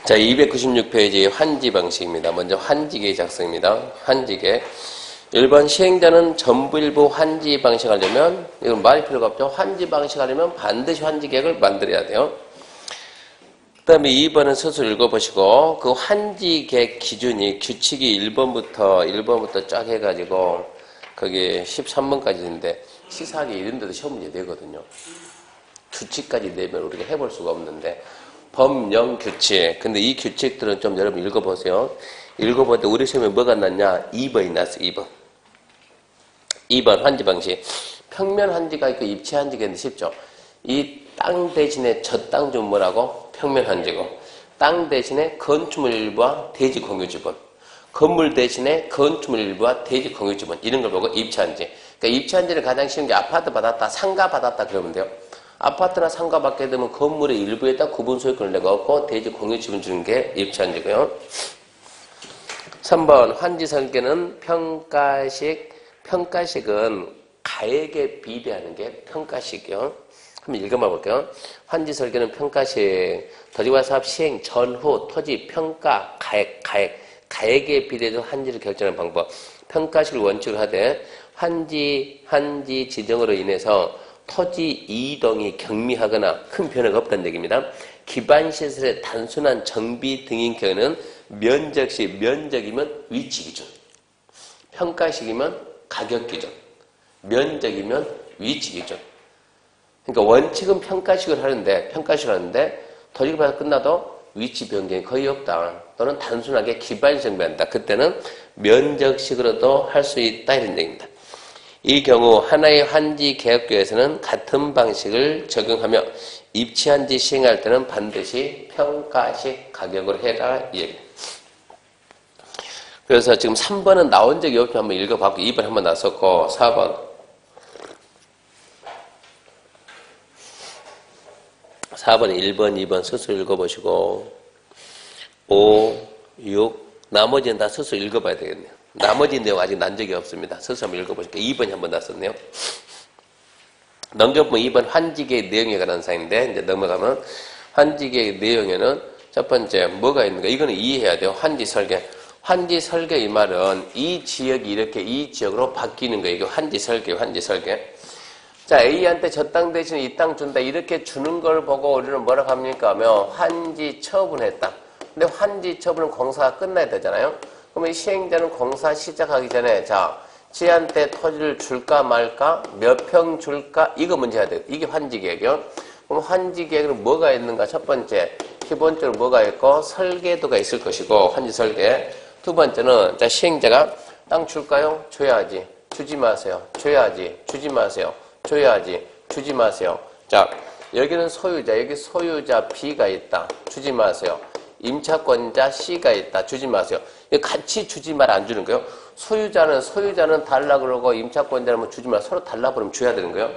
자, 296페이지 환지 방식입니다. 먼저 환지계 작성입니다. 환지계. 1번 시행자는 전부일부 환지 방식 하려면, 이건 말이 필요가 없죠. 환지 방식 하려면 반드시 환지 계획을 만들어야 돼요. 그 다음에 2번은 스스로 읽어보시고, 그 환지 계획 기준이 규칙이 1번부터 쫙 해가지고, 거기 13번까지인데, 시사하기 이런 데도 시험 문제 되거든요. 규칙까지 내면 우리가 해볼 수가 없는데, 법령 규칙. 근데 이 규칙들은 좀 여러분 읽어보세요. 읽어볼 때 우리 시험에 뭐가 났냐? 2번이 났어, 2번. 2번 환지 방식. 평면 환지가 있고 입체 환지가 있는데 쉽죠? 이 땅 대신에 저 땅 좀 뭐라고? 평면 환지고. 땅 대신에 건축물 일부와 대지 공유 지분. 건물 대신에 건축물 일부와 대지 공유 지분. 이런 걸 보고 입체 환지. 그러니까 입체 환지를 가장 쉬운 게 아파트 받았다, 상가 받았다 그러면 돼요. 아파트나 상가 받게 되면 건물의 일부에다 구분 소유권을 내고 대지 공유 지분 주는 게 입체 환지고요. 3번 환지 설계는 평가식. 평가식은 가액에 비례하는 게 평가식이요. 한번 읽어봐 볼게요. 환지 설계는 평가식. 토지와 사업 시행 전후 토지 평가 가액에 비례해서 환지를 결정하는 방법. 평가식을 원칙으로 하되 환지 지정으로 인해서 토지 이동이 경미하거나 큰 변화가 없다는 얘기입니다. 기반시설의 단순한 정비 등인 경우는 면적이면 위치 기준, 평가식이면 가격 기준, 면적이면 위치 기준. 그러니까 원칙은 평가식을 하는데 토지개발 끝나도 위치 변경이 거의 없다. 또는 단순하게 기반시설 정비한다. 그때는 면적식으로도 할 수 있다 이런 얘기입니다. 이 경우 하나의 환지 계획교에서는 같은 방식을 적용하며 입체 환지 시행할 때는 반드시 평가식 가격으로 해라 이 얘기입니다. 그래서 지금 3번은 나온 적이 없으면 한번 읽어봤고 2번 한번 나섰고 4번 1번, 2번 스스로 읽어보시고 5, 6 나머지는 다 스스로 읽어봐야 되겠네요. 나머지 내용 아직 난 적이 없습니다. 스스로 한번 읽어보실게요. 2번이 한번 났었네요. 넘겨보면 2번 환지계의 내용에 관한 사항인데 이제 넘어가면 환지계의 내용에는 첫 번째 뭐가 있는가? 이거는 이해해야 돼요. 환지 설계. 환지 설계 이 말은 이 지역이 이렇게 이 지역으로 바뀌는 거예요. 이게 환지 설계. 자, A한테 저 땅 대신에 이 땅 준다. 이렇게 주는 걸 보고 우리는 뭐라고 합니까? 하면 환지 처분했다. 근데 환지 처분은 공사가 끝나야 되잖아요. 그러면 이 시행자는 공사 시작하기 전에 자, 지한테 토지를 줄까 말까? 몇 평 줄까? 이거 문제 해야 돼요. 이게 환지 계획이요. 그럼 환지 계획은 뭐가 있는가? 첫 번째, 기본적으로 뭐가 있고 설계도가 있을 것이고 환지 설계. 두 번째는 자, 시행자가 땅 줄까요? 줘야지. 주지 마세요. 줘야지. 주지 마세요. 줘야지. 주지 마세요. 자, 여기는 소유자, 여기 소유자 B가 있다. 주지 마세요. 임차권자 C가 있다. 주지 마세요. 같이 주지 말 안 주는 거예요. 소유자는 달라 그러고 임차권자는 뭐 주지 마. 서로 달라 그러면 줘야 되는 거예요.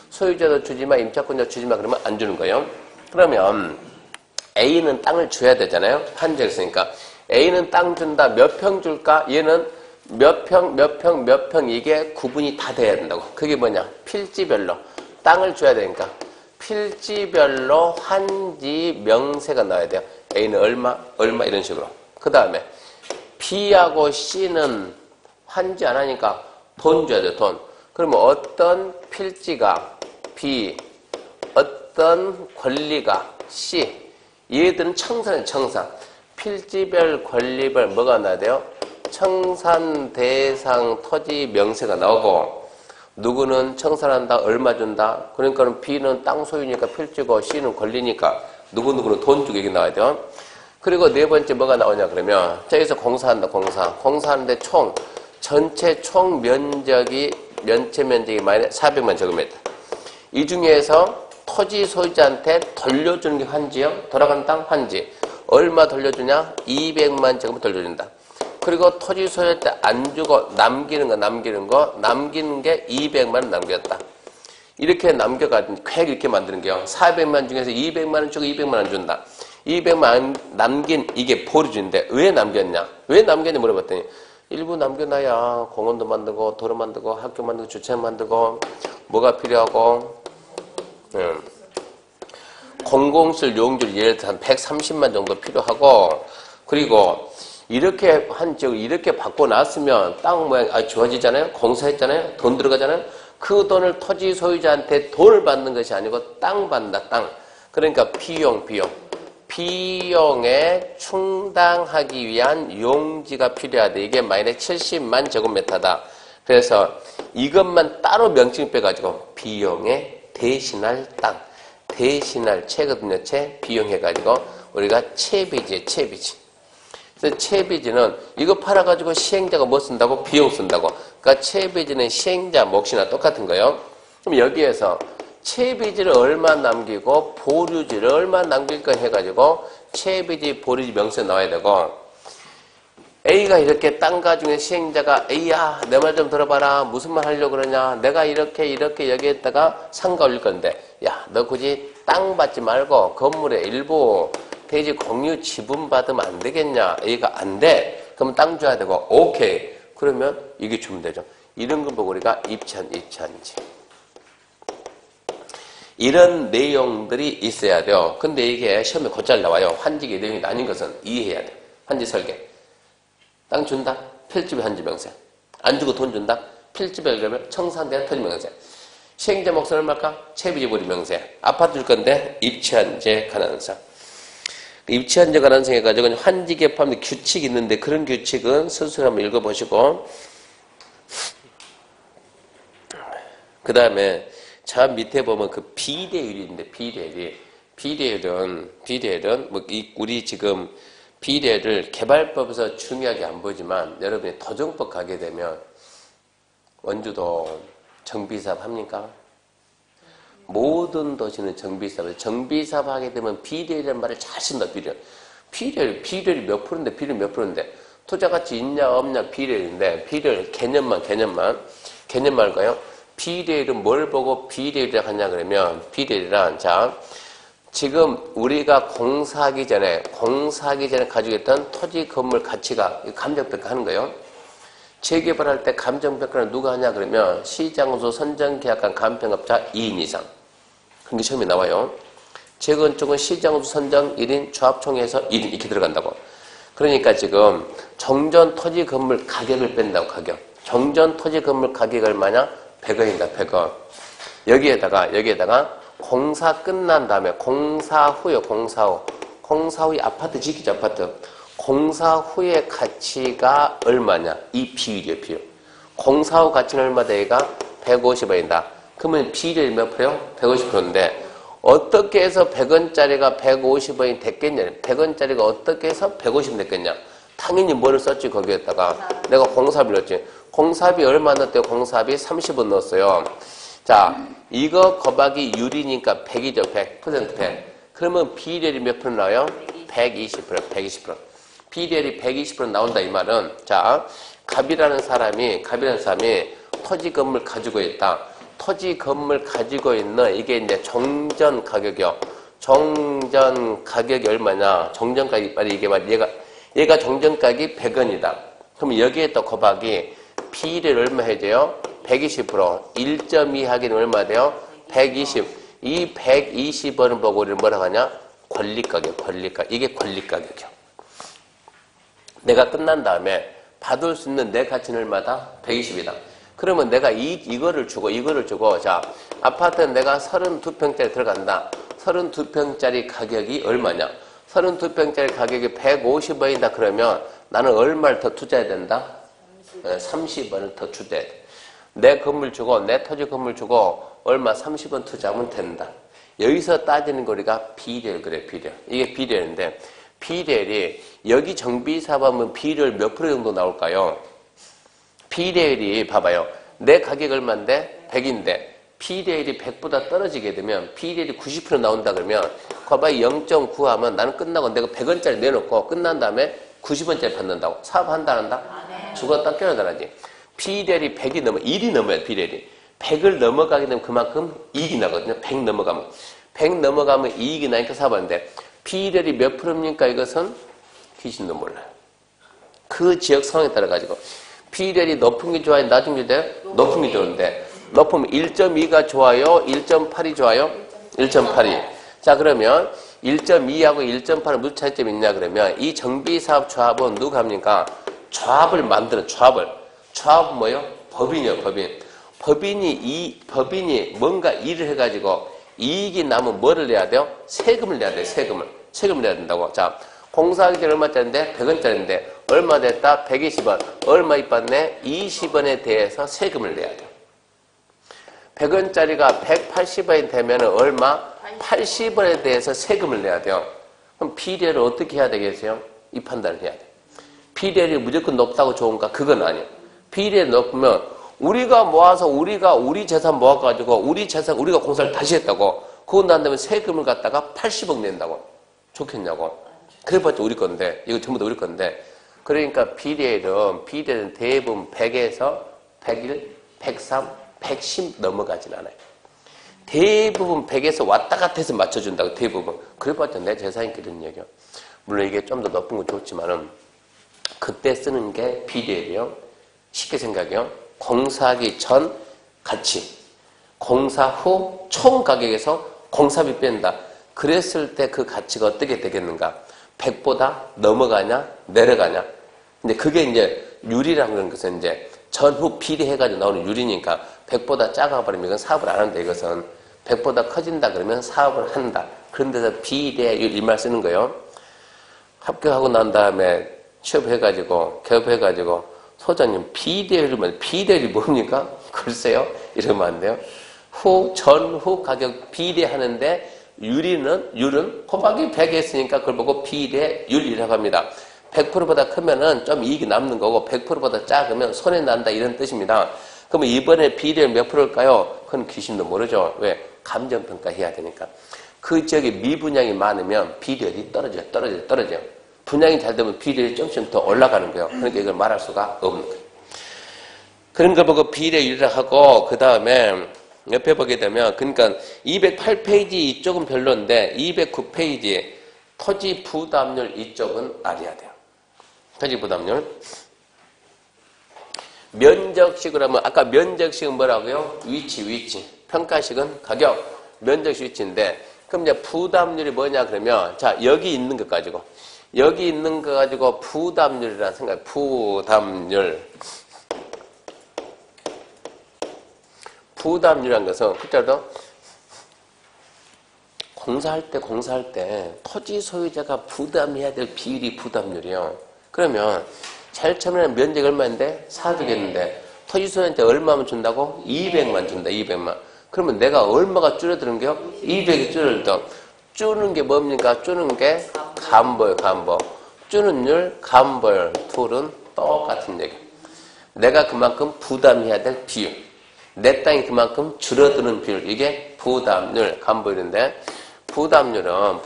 소유자도 주지 마, 임차권자 주지 마 그러면 안 주는 거예요. 그러면 A는 땅을 줘야 되잖아요. 한정했으니까. A는 땅 준다. 몇 평 줄까? 얘는 몇 평 이게 구분이 다 돼야 된다고. 그게 뭐냐? 필지별로 땅을 줘야 되니까 필지별로 환지 명세가 나와야 돼요. A는 얼마 이런 식으로. 그 다음에 B하고 C는 환지 안 하니까 돈 줘야 돼요. 돈. 그러면 어떤 필지가 B, 어떤 권리가 C. 얘들은 청산이에요. 청산. 필지별, 권리별 뭐가 나와야 돼요? 청산 대상 토지 명세가 나오고 누구는 청산한다, 얼마 준다. 그러니까 B는 땅 소유니까 필지고 C는 권리니까 누구는 돈 주고 이게 나와야 돼요. 그리고 네 번째 뭐가 나오냐 그러면 저기서 공사한다. 공사하는데 전체 총 면적이 면체 면적이 400만 제곱미터. 이 중에서 토지 소유자한테 돌려주는 게 환지요. 돌아간 땅 환지. 얼마 돌려주냐? 200만 제곱미터 돌려준다. 그리고 토지 소유자 안 주고 남기는 게 200만 원 남겼다. 이렇게 남겨가지고 계획 이렇게 만드는 게요. 400만 중에서 200만 원 주고 200만 원 준다. 200만 원 남긴 이게 보류주인데 왜 남겼냐 물어봤더니 일부 남겨놔야 공원도 만들고 도로 만들고 학교 만들고 주차장 만들고 뭐가 필요하고 공공실 용적률 예를 들어 한 130만 정도 필요하고, 그리고 이렇게 한 지역을 이렇게 받고 났으면 땅 모양이 좋아지잖아요. 공사했잖아요. 돈 들어가잖아요. 그 돈을 토지 소유자한테 돈을 받는 것이 아니고 땅 받는다, 땅. 그러니까 비용에 충당하기 위한 용지가 필요하다. 이게 마이너스 70만 제곱미터다. 그래서 이것만 따로 명칭 빼가지고 비용에 대신할 땅, 대신할 채거든요. 비용해가지고 우리가 채비지. 그래서 채비지는 이거 팔아가지고 시행자가 뭐 쓴다고? 비용 쓴다고. 그러니까 채비지는 시행자 몫이나 똑같은 거예요. 그럼 여기에서 채비지를 얼마 남기고 보류지를 얼마 남길까 해가지고 채비지, 보류지 명세 나와야 되고, A가 이렇게 땅 가중에 시행자가 A야 내 말 좀 들어봐라. 무슨 말 하려고 그러냐. 내가 이렇게 여기에다가 상가 올릴 건데, 야 너 굳이 땅 받지 말고 건물의 일부 대지 공유 지분 받으면 안 되겠냐. A가 안 돼. 그럼 땅 줘야 되고, 오케이. 그러면 이게 주면 되죠. 이런 거 보고 우리가 입찰인지. 이런 내용들이 있어야 돼요. 근데 이게 시험에 곧잘 나와요. 환지의 내용이 아닌 것은 이해해야 돼. 환지 설계. 땅 준다? 필집의 환지 명세. 안 주고 돈 준다? 필집에 그러면 청산대한 토지 명세. 시행자 몫은 얼마일까? 채비지 보류 명세. 아파트 줄 건데 입치한제 가난성. 입치한제 가난성 해가지고 환지에 포함된 규칙이 있는데, 그런 규칙은 스스로 한번 읽어보시고, 그 다음에 저 밑에 보면 그 비례율인데, 비례율은 뭐 우리 지금 비례를 개발법에서 중요하게 안 보지만, 여러분이 도정법 가게 되면 원주도 정비사업 합니까? 모든 도시는 정비사업 하게 되면 비례율이라는 말을 잘 쓴다. 비례율이 몇 프로인데, 비례율 몇 프로인데, 투자가치 있냐 없냐 비례율인데, 비례율 개념말까요? 비례율은 뭘 보고 비례율이라고 하냐 그러면, 비례율이란, 자, 지금 우리가 공사하기 전에 가지고 있던 토지 건물 가치가 감정평가 하는 거예요. 재개발할 때 감정평가를 누가 하냐 그러면 시장소 선정계약한 감평업자 2인 이상. 그런 게 처음에 나와요. 재건축은 시장소 선정 1인, 조합총회에서 1인 이렇게 들어간다고. 그러니까 지금 정전 토지 건물 가격을 뺀다고. 가격. 정전 토지 건물 가격이 얼마냐? 100원이다. 100원. 여기에다가 공사 끝난 다음에 공사 후에 아파트 지키죠. 아파트. 공사 후의 가치가 얼마냐? 이 비율이에요. 비율. 공사 후 가치는 얼마다? 얘가 150원이다. 그러면 비율이 몇 프로요? 150%인데 어떻게 해서 100원짜리가 150원이 됐겠냐? 100원짜리가 어떻게 해서 150원 됐겠냐? 당연히 뭐를 썼지? 거기에다가 내가 공사비 넣었지. 공사비 얼마 넣었대요? 공사비 30원 넣었어요. 자, 이거 곱하기 율이니까 100이죠. 100%. 100. 그러면 비율이 몇 프로 나와요? 120%. 비율이 120% 나온다. 이 말은, 자, 갑이라는 사람이 토지 건물 가지고 있다. 토지 건물 가지고 있는 이게 이제 정전 가격이요. 정전 가격이 얼마냐? 정전 가격이 빨리 이게 말 얘가 정전 가격이 100원이다. 그럼 여기에 또 곱하기 비율을 얼마 해줘요? 120%. 1.2 하기는 얼마 돼요? 120. 이 120원을 보고 우리는 뭐라고 하냐? 권리가격. 이게 권리가격이요. 내가 끝난 다음에 받을 수 있는 내 가치는 얼마다? 120이다. 그러면 내가 이거를 주고, 자, 아파트는 내가 32평짜리 들어간다. 32평짜리 가격이 얼마냐? 32평짜리 가격이 150원이다. 그러면 나는 얼마를 더 투자해야 된다? 30원을 더 투자해야 돼. 내 건물 주고, 내 토지 건물 주고, 얼마 30원 투자하면 된다. 여기서 따지는 거 우리가 비례율 그래, 비례율. 이게 비례율인데, 비례율이, 여기 정비사업하면 비례율 몇 프로 정도 나올까요? 비례율이, 봐봐요. 내 가격 얼마인데? 100인데, 비례율이 100보다 떨어지게 되면, 비례율이 90% 나온다 그러면, 거봐요 0.9 하면 나는 끝나고 내가 100원짜리 내놓고, 끝난 다음에 90원짜리 받는다고. 사업한다, 안 한다? 죽었다 깨어나라지. 비례율이 100이 넘어, 1이 넘어야 비례율이. 100을 넘어가게 되면 그만큼 이익이 나거든요. 100 넘어가면 이익이 나니까 사업하는데, 비례율이 몇 프로입니까? 이것은 귀신도 몰라요. 그 지역 상황에 따라 가지고 비례율이 높은 게 좋아요? 낮은 게 돼요? 높은 게 좋은데, 높으면 1.2가 좋아요? 1.8이 좋아요? 1.8이. 자, 그러면 1.2하고 1.8은 무슨 차이점이 있냐 그러면 이 정비사업 조합은 누가 합니까? 조합을 만드는 조합은 뭐예요? 법인이요, 법인. 법인이 뭔가 일을 해가지고 이익이 나면 뭐를 내야 돼요? 세금을 내야 돼요, 세금을 내야 된다고. 자, 공사하기 전에 얼마짜리인데? 100원짜리인데 얼마 됐다? 120원. 얼마 입받네? 20원에 대해서 세금을 내야 돼요. 100원짜리가 180원이 되면 얼마? 80원에 대해서 세금을 내야 돼요. 그럼 비례를 어떻게 해야 되겠어요? 이 판단을 해야 돼요. 비례율이 무조건 높다고 좋은가? 그건 아니에요. 비례율이 높으면 우리가 모아서 우리 재산 모아가지고 우리가 공사를 다시 했다고. 그거 난 다음에 세금을 갖다가 80억 낸다고. 좋겠냐고. 그래봤자 우리 건데, 이거 전부 다 우리 건데. 그러니까 비례율은 대부분 100에서 101, 103, 110 넘어가진 않아요. 대부분 100에서 왔다 갔다 해서 맞춰준다고, 대부분. 그래봤자 내 재산이 그런 얘기야. 물론 이게 좀 더 높은 건 좋지만은, 그때 쓰는 게 비례율이요. 쉽게 생각해요. 공사하기 전 가치, 공사 후 총 가격에서 공사비 뺀다. 그랬을 때 그 가치가 어떻게 되겠는가? 100보다 넘어가냐, 내려가냐? 근데 그게 이제 율이라는 그런 것은 이제 전후 비례해가지고 나오는 율이니까 100보다 작아버리면 이건 사업을 안 한다. 이것은 100보다 커진다 그러면 사업을 한다. 그런 데서 비례율 이 말 쓰는 거예요. 합격하고 난 다음에 취업해가지고 개업해가지고 소장님 비례율이 뭡니까? 글쎄요. 이러면 안 돼요. 전후 가격 비례하는데 율은 곱하기 100 했으니까 그걸 보고 비례율이라고 합니다. 100%보다 크면은 좀 이익이 남는 거고 100%보다 작으면 손해 난다 이런 뜻입니다. 그러면 이번에 비례율 몇 프로일까요? 그건 귀신도 모르죠. 왜? 감정평가 해야 되니까. 그 지역에 미분양이 많으면 비례율이 떨어져요. 분양이 잘 되면 비례율이 조금씩 더 올라가는 거예요. 그러니까 이걸 말할 수가 없는 거예요. 그런 걸 보고 비례율이라고 하고 그 다음에 옆에 보게 되면 그러니까 208페이지 이쪽은 별론데 209페이지 토지 부담률 이쪽은 알아야 돼요. 토지 부담률. 면적식으로 하면 아까 면적식은 뭐라고요? 위치. 평가식은 가격, 면적식 위치인데 그럼 이제 부담률이 뭐냐 그러면 자 여기 있는 것 가지고 부담률이라는 생각. 부담률이라는 것은 그때도 공사할 때 토지 소유자가 부담해야 될 비율이 부담률이요. 그러면 제일 처음에는 면적이 얼마인데? 400이었는데 토지 소유자한테 얼마만 준다고? 200만 준다. 200만. 그러면 내가 얼마가 줄어드는 게요? 200이 줄어들다. 줄는 게 뭡니까? 줄는 게 감보예요. 감보. 줄는 율, 감보율, 둘은 똑같은 얘기. 내가 그만큼 부담해야 될 비율. 내 땅이 그만큼 줄어드는 비율. 이게 부담률, 감보율인데 부담률이라는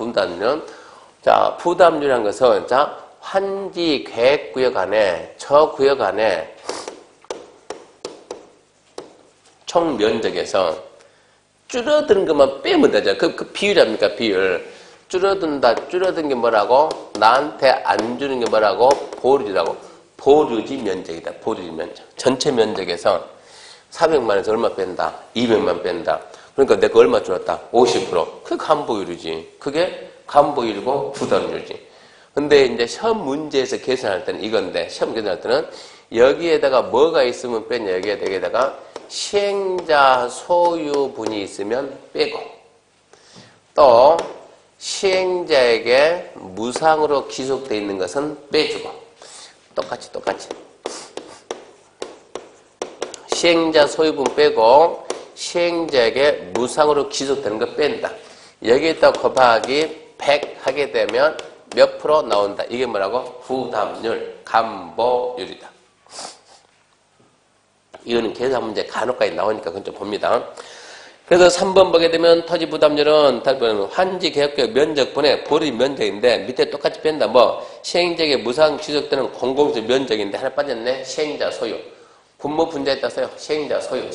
것은 환지 계획구역 안에 저 구역 안에 총 면적에서 줄어드는 것만 빼면 되죠. 그 비율입니까? 비율. 줄어든 게 뭐라고? 나한테 안 주는 게 뭐라고? 보류지라고. 보류지 면적이다. 보류지 면적. 전체 면적에서 400만에서 얼마 뺀다? 200만 뺀다. 그러니까 내가 얼마 줄었다? 50%. 그게 감보율이지. 그게 감보율이고 부담률이지. 근데 이제 시험 문제에서 계산할 때는 이건데, 시험 계산할 때는 여기에다가 뭐가 있으면 빼냐? 여기에다가 시행자 소유분이 있으면 빼고, 또 시행자에게 무상으로 기속되어 있는 것은 빼주고, 똑같이. 시행자 소유분 빼고 시행자에게 무상으로 기속되는 거 뺀다. 여기에다 곱하기 100 하게 되면 몇 프로 나온다. 이게 뭐라고? 부담률, 감보율이다. 이거는 계산 문제 간혹까지 나오니까 그건 좀 봅니다. 그래서 3번 보게 되면 토지 부담률은 환지 계획구역 면적분의 보류 면적인데 밑에 똑같이 뺀다. 시행자에게 무상 기속되는 공공재 면적인데 하나 빠졌네. 시행자 소유. 분모 분자에 따라서요. 시행자 소유.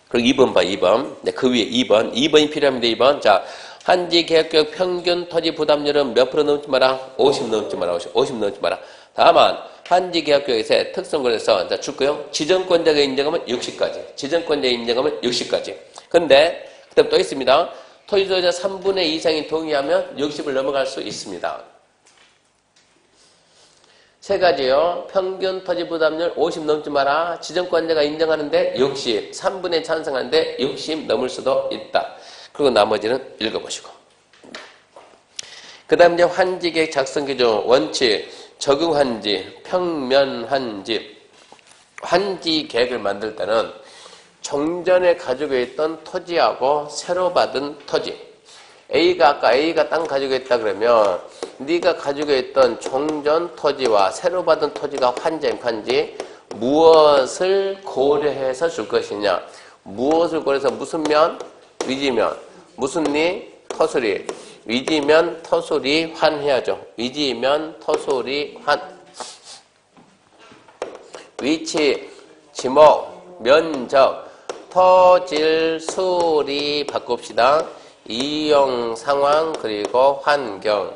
그리고 2번 봐, 2번. 네, 그 위에 2번이 필요합니다, 2번. 자, 한지 계약격 평균 토지 부담률은 몇 프로 넘지 마라? 50 넘지 마라. 50 넘지 마라. 다만 한지 계약격에서 특성권에서 자 줄거요. 지정권자가 인정하면 60까지. 지정권자 인정하면 60까지. 근데 그다음 또 있습니다. 토지 소유자 3분의 2 이상이 동의하면 60을 넘어갈 수 있습니다. 세 가지요. 평균 토지 부담률 50 넘지 마라. 지정권자가 인정하는데 60. 3분의 찬성하는데 60 넘을 수도 있다. 그리고 나머지는 읽어보시고. 그 다음 이제 환지계획 작성 기준, 원칙, 적응환지, 평면환지. 환지계획을 만들 때는 종전에 가지고 있던 토지하고 새로 받은 토지. 아까 A가 땅 가지고 있다 그러면 네가 가지고 있던 종전 토지와 새로 받은 토지가 환지, 무엇을 고려해서 줄 것이냐. 무엇을 고려해서 무슨 면? 위지면. 무슨 리? 토수리. 위지면 토수리 환해야죠. 위지면 토수리 환. 위치, 지목, 면적, 토질, 수리 바꿉시다. 이용 상황 그리고 환경.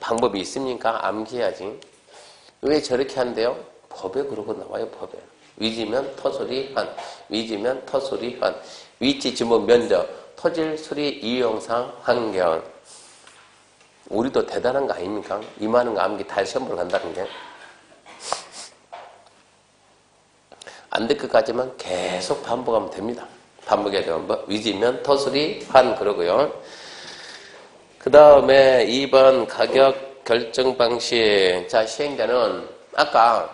방법이 있습니까? 암기해야지. 왜 저렇게 한대요? 법에 그러고 나와요. 법에. 위지면 토수리 환. 위지면 토수리 환. 위치, 지목, 면적, 토질, 수리, 이용상, 환경. 우리도 대단한 거 아닙니까? 이만한 거 암기 다 시험을 간다는 게. 안 될 것까지만 계속 반복하면 됩니다. 반복해야 돼요. 위지면 토수리 환 그러고요. 그 다음에 2번 가격 결정 방식. 자, 시행자는 아까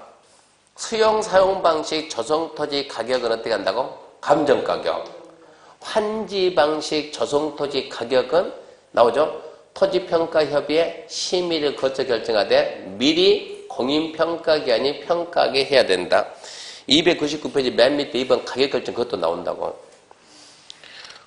수용 사용 방식 조성토지 가격은 어떻게 한다고? 감정가격. 환지 방식 조성토지 가격은 나오죠? 토지평가협의회 심의를 거쳐 결정하되 미리 공인평가기관이 평가하게 해야 된다. 299페이지 맨 밑에 2번 가격 결정 그것도 나온다고.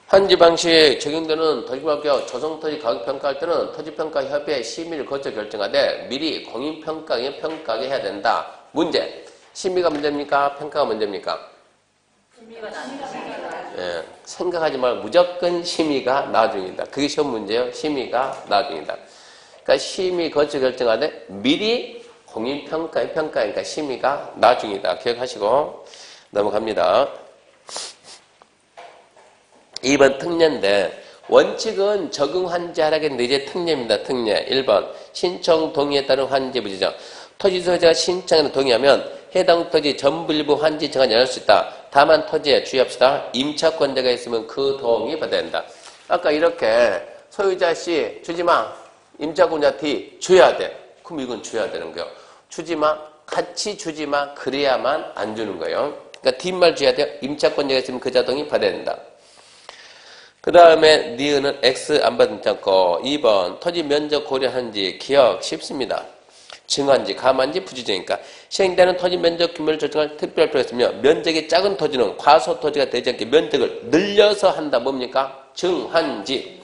환지 방식 적용되는 토지가격 조성토지 가격 평가할 때는 토지평가협의회 심의를 거쳐 결정하되 미리 공인평가기관이 평가하게 해야 된다. 문제. 심의가 문제입니까? 평가가 문제입니까? 심의가 예, 생각하지 말고 무조건 심의가 나중이다. 그게 시험 문제예요. 심의가 나중이다. 그러니까 심의 거쳐 결정하되 미리 공인평가니까 심의가 나중이다. 기억하시고 넘어갑니다. 2번 특례인데 원칙은 적응 환지 하라겠는데 이제 특례입니다. 특례. 1번 신청 동의에 따른 환지 부지정. 토지 소유자가 신청에 동의하면 해당 토지 전부 일부 환지 정한 연할 수 있다. 다만 토지에 주의합시다. 임차권자가 있으면 그 동의 받아야 된다. 아까 이렇게 소유자 C 주지마. 임차권자 D 줘야 돼. 그럼 이건 줘야 되는 거예요. 주지마. 같이 주지마. 그래야만 안 주는 거예요. 그러니까 뒷말 줘야 돼요. 임차권자가 있으면 그 자동이 받아야 된다. 그 다음에 니은은 X 안 받지 않고 2번 토지 면적 고려하는지 기억 쉽습니다. 증한지, 감한지, 부지정이니까 시행되는 토지 면적 규모를 조정할 특별 필요가 있으며 면적이 작은 토지는 과소 토지가 되지 않게 면적을 늘려서 한다. 뭡니까? 증한지.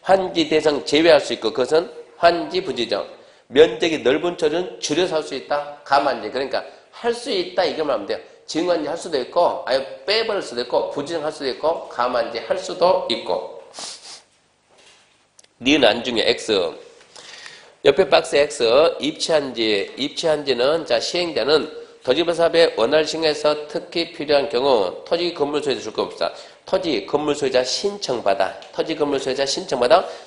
환지 대상 제외할 수 있고 그것은 환지, 부지정. 면적이 넓은 토지는 줄여서 할 수 있다. 감한지. 그러니까 할 수 있다 이거만 하면 돼요. 증한지 할 수도 있고 아예 빼버릴 수도 있고 부지정 할 수도 있고 감한지 할 수도 있고. 니은 안중에 X. 옆에 박스 X, 입치한지는, 자, 시행자는 토지법사업의 원활 시행에서 특히 필요한 경우, 토지 건물 소유자 줄 거 없다. 토지 건물 소유자 신청받아,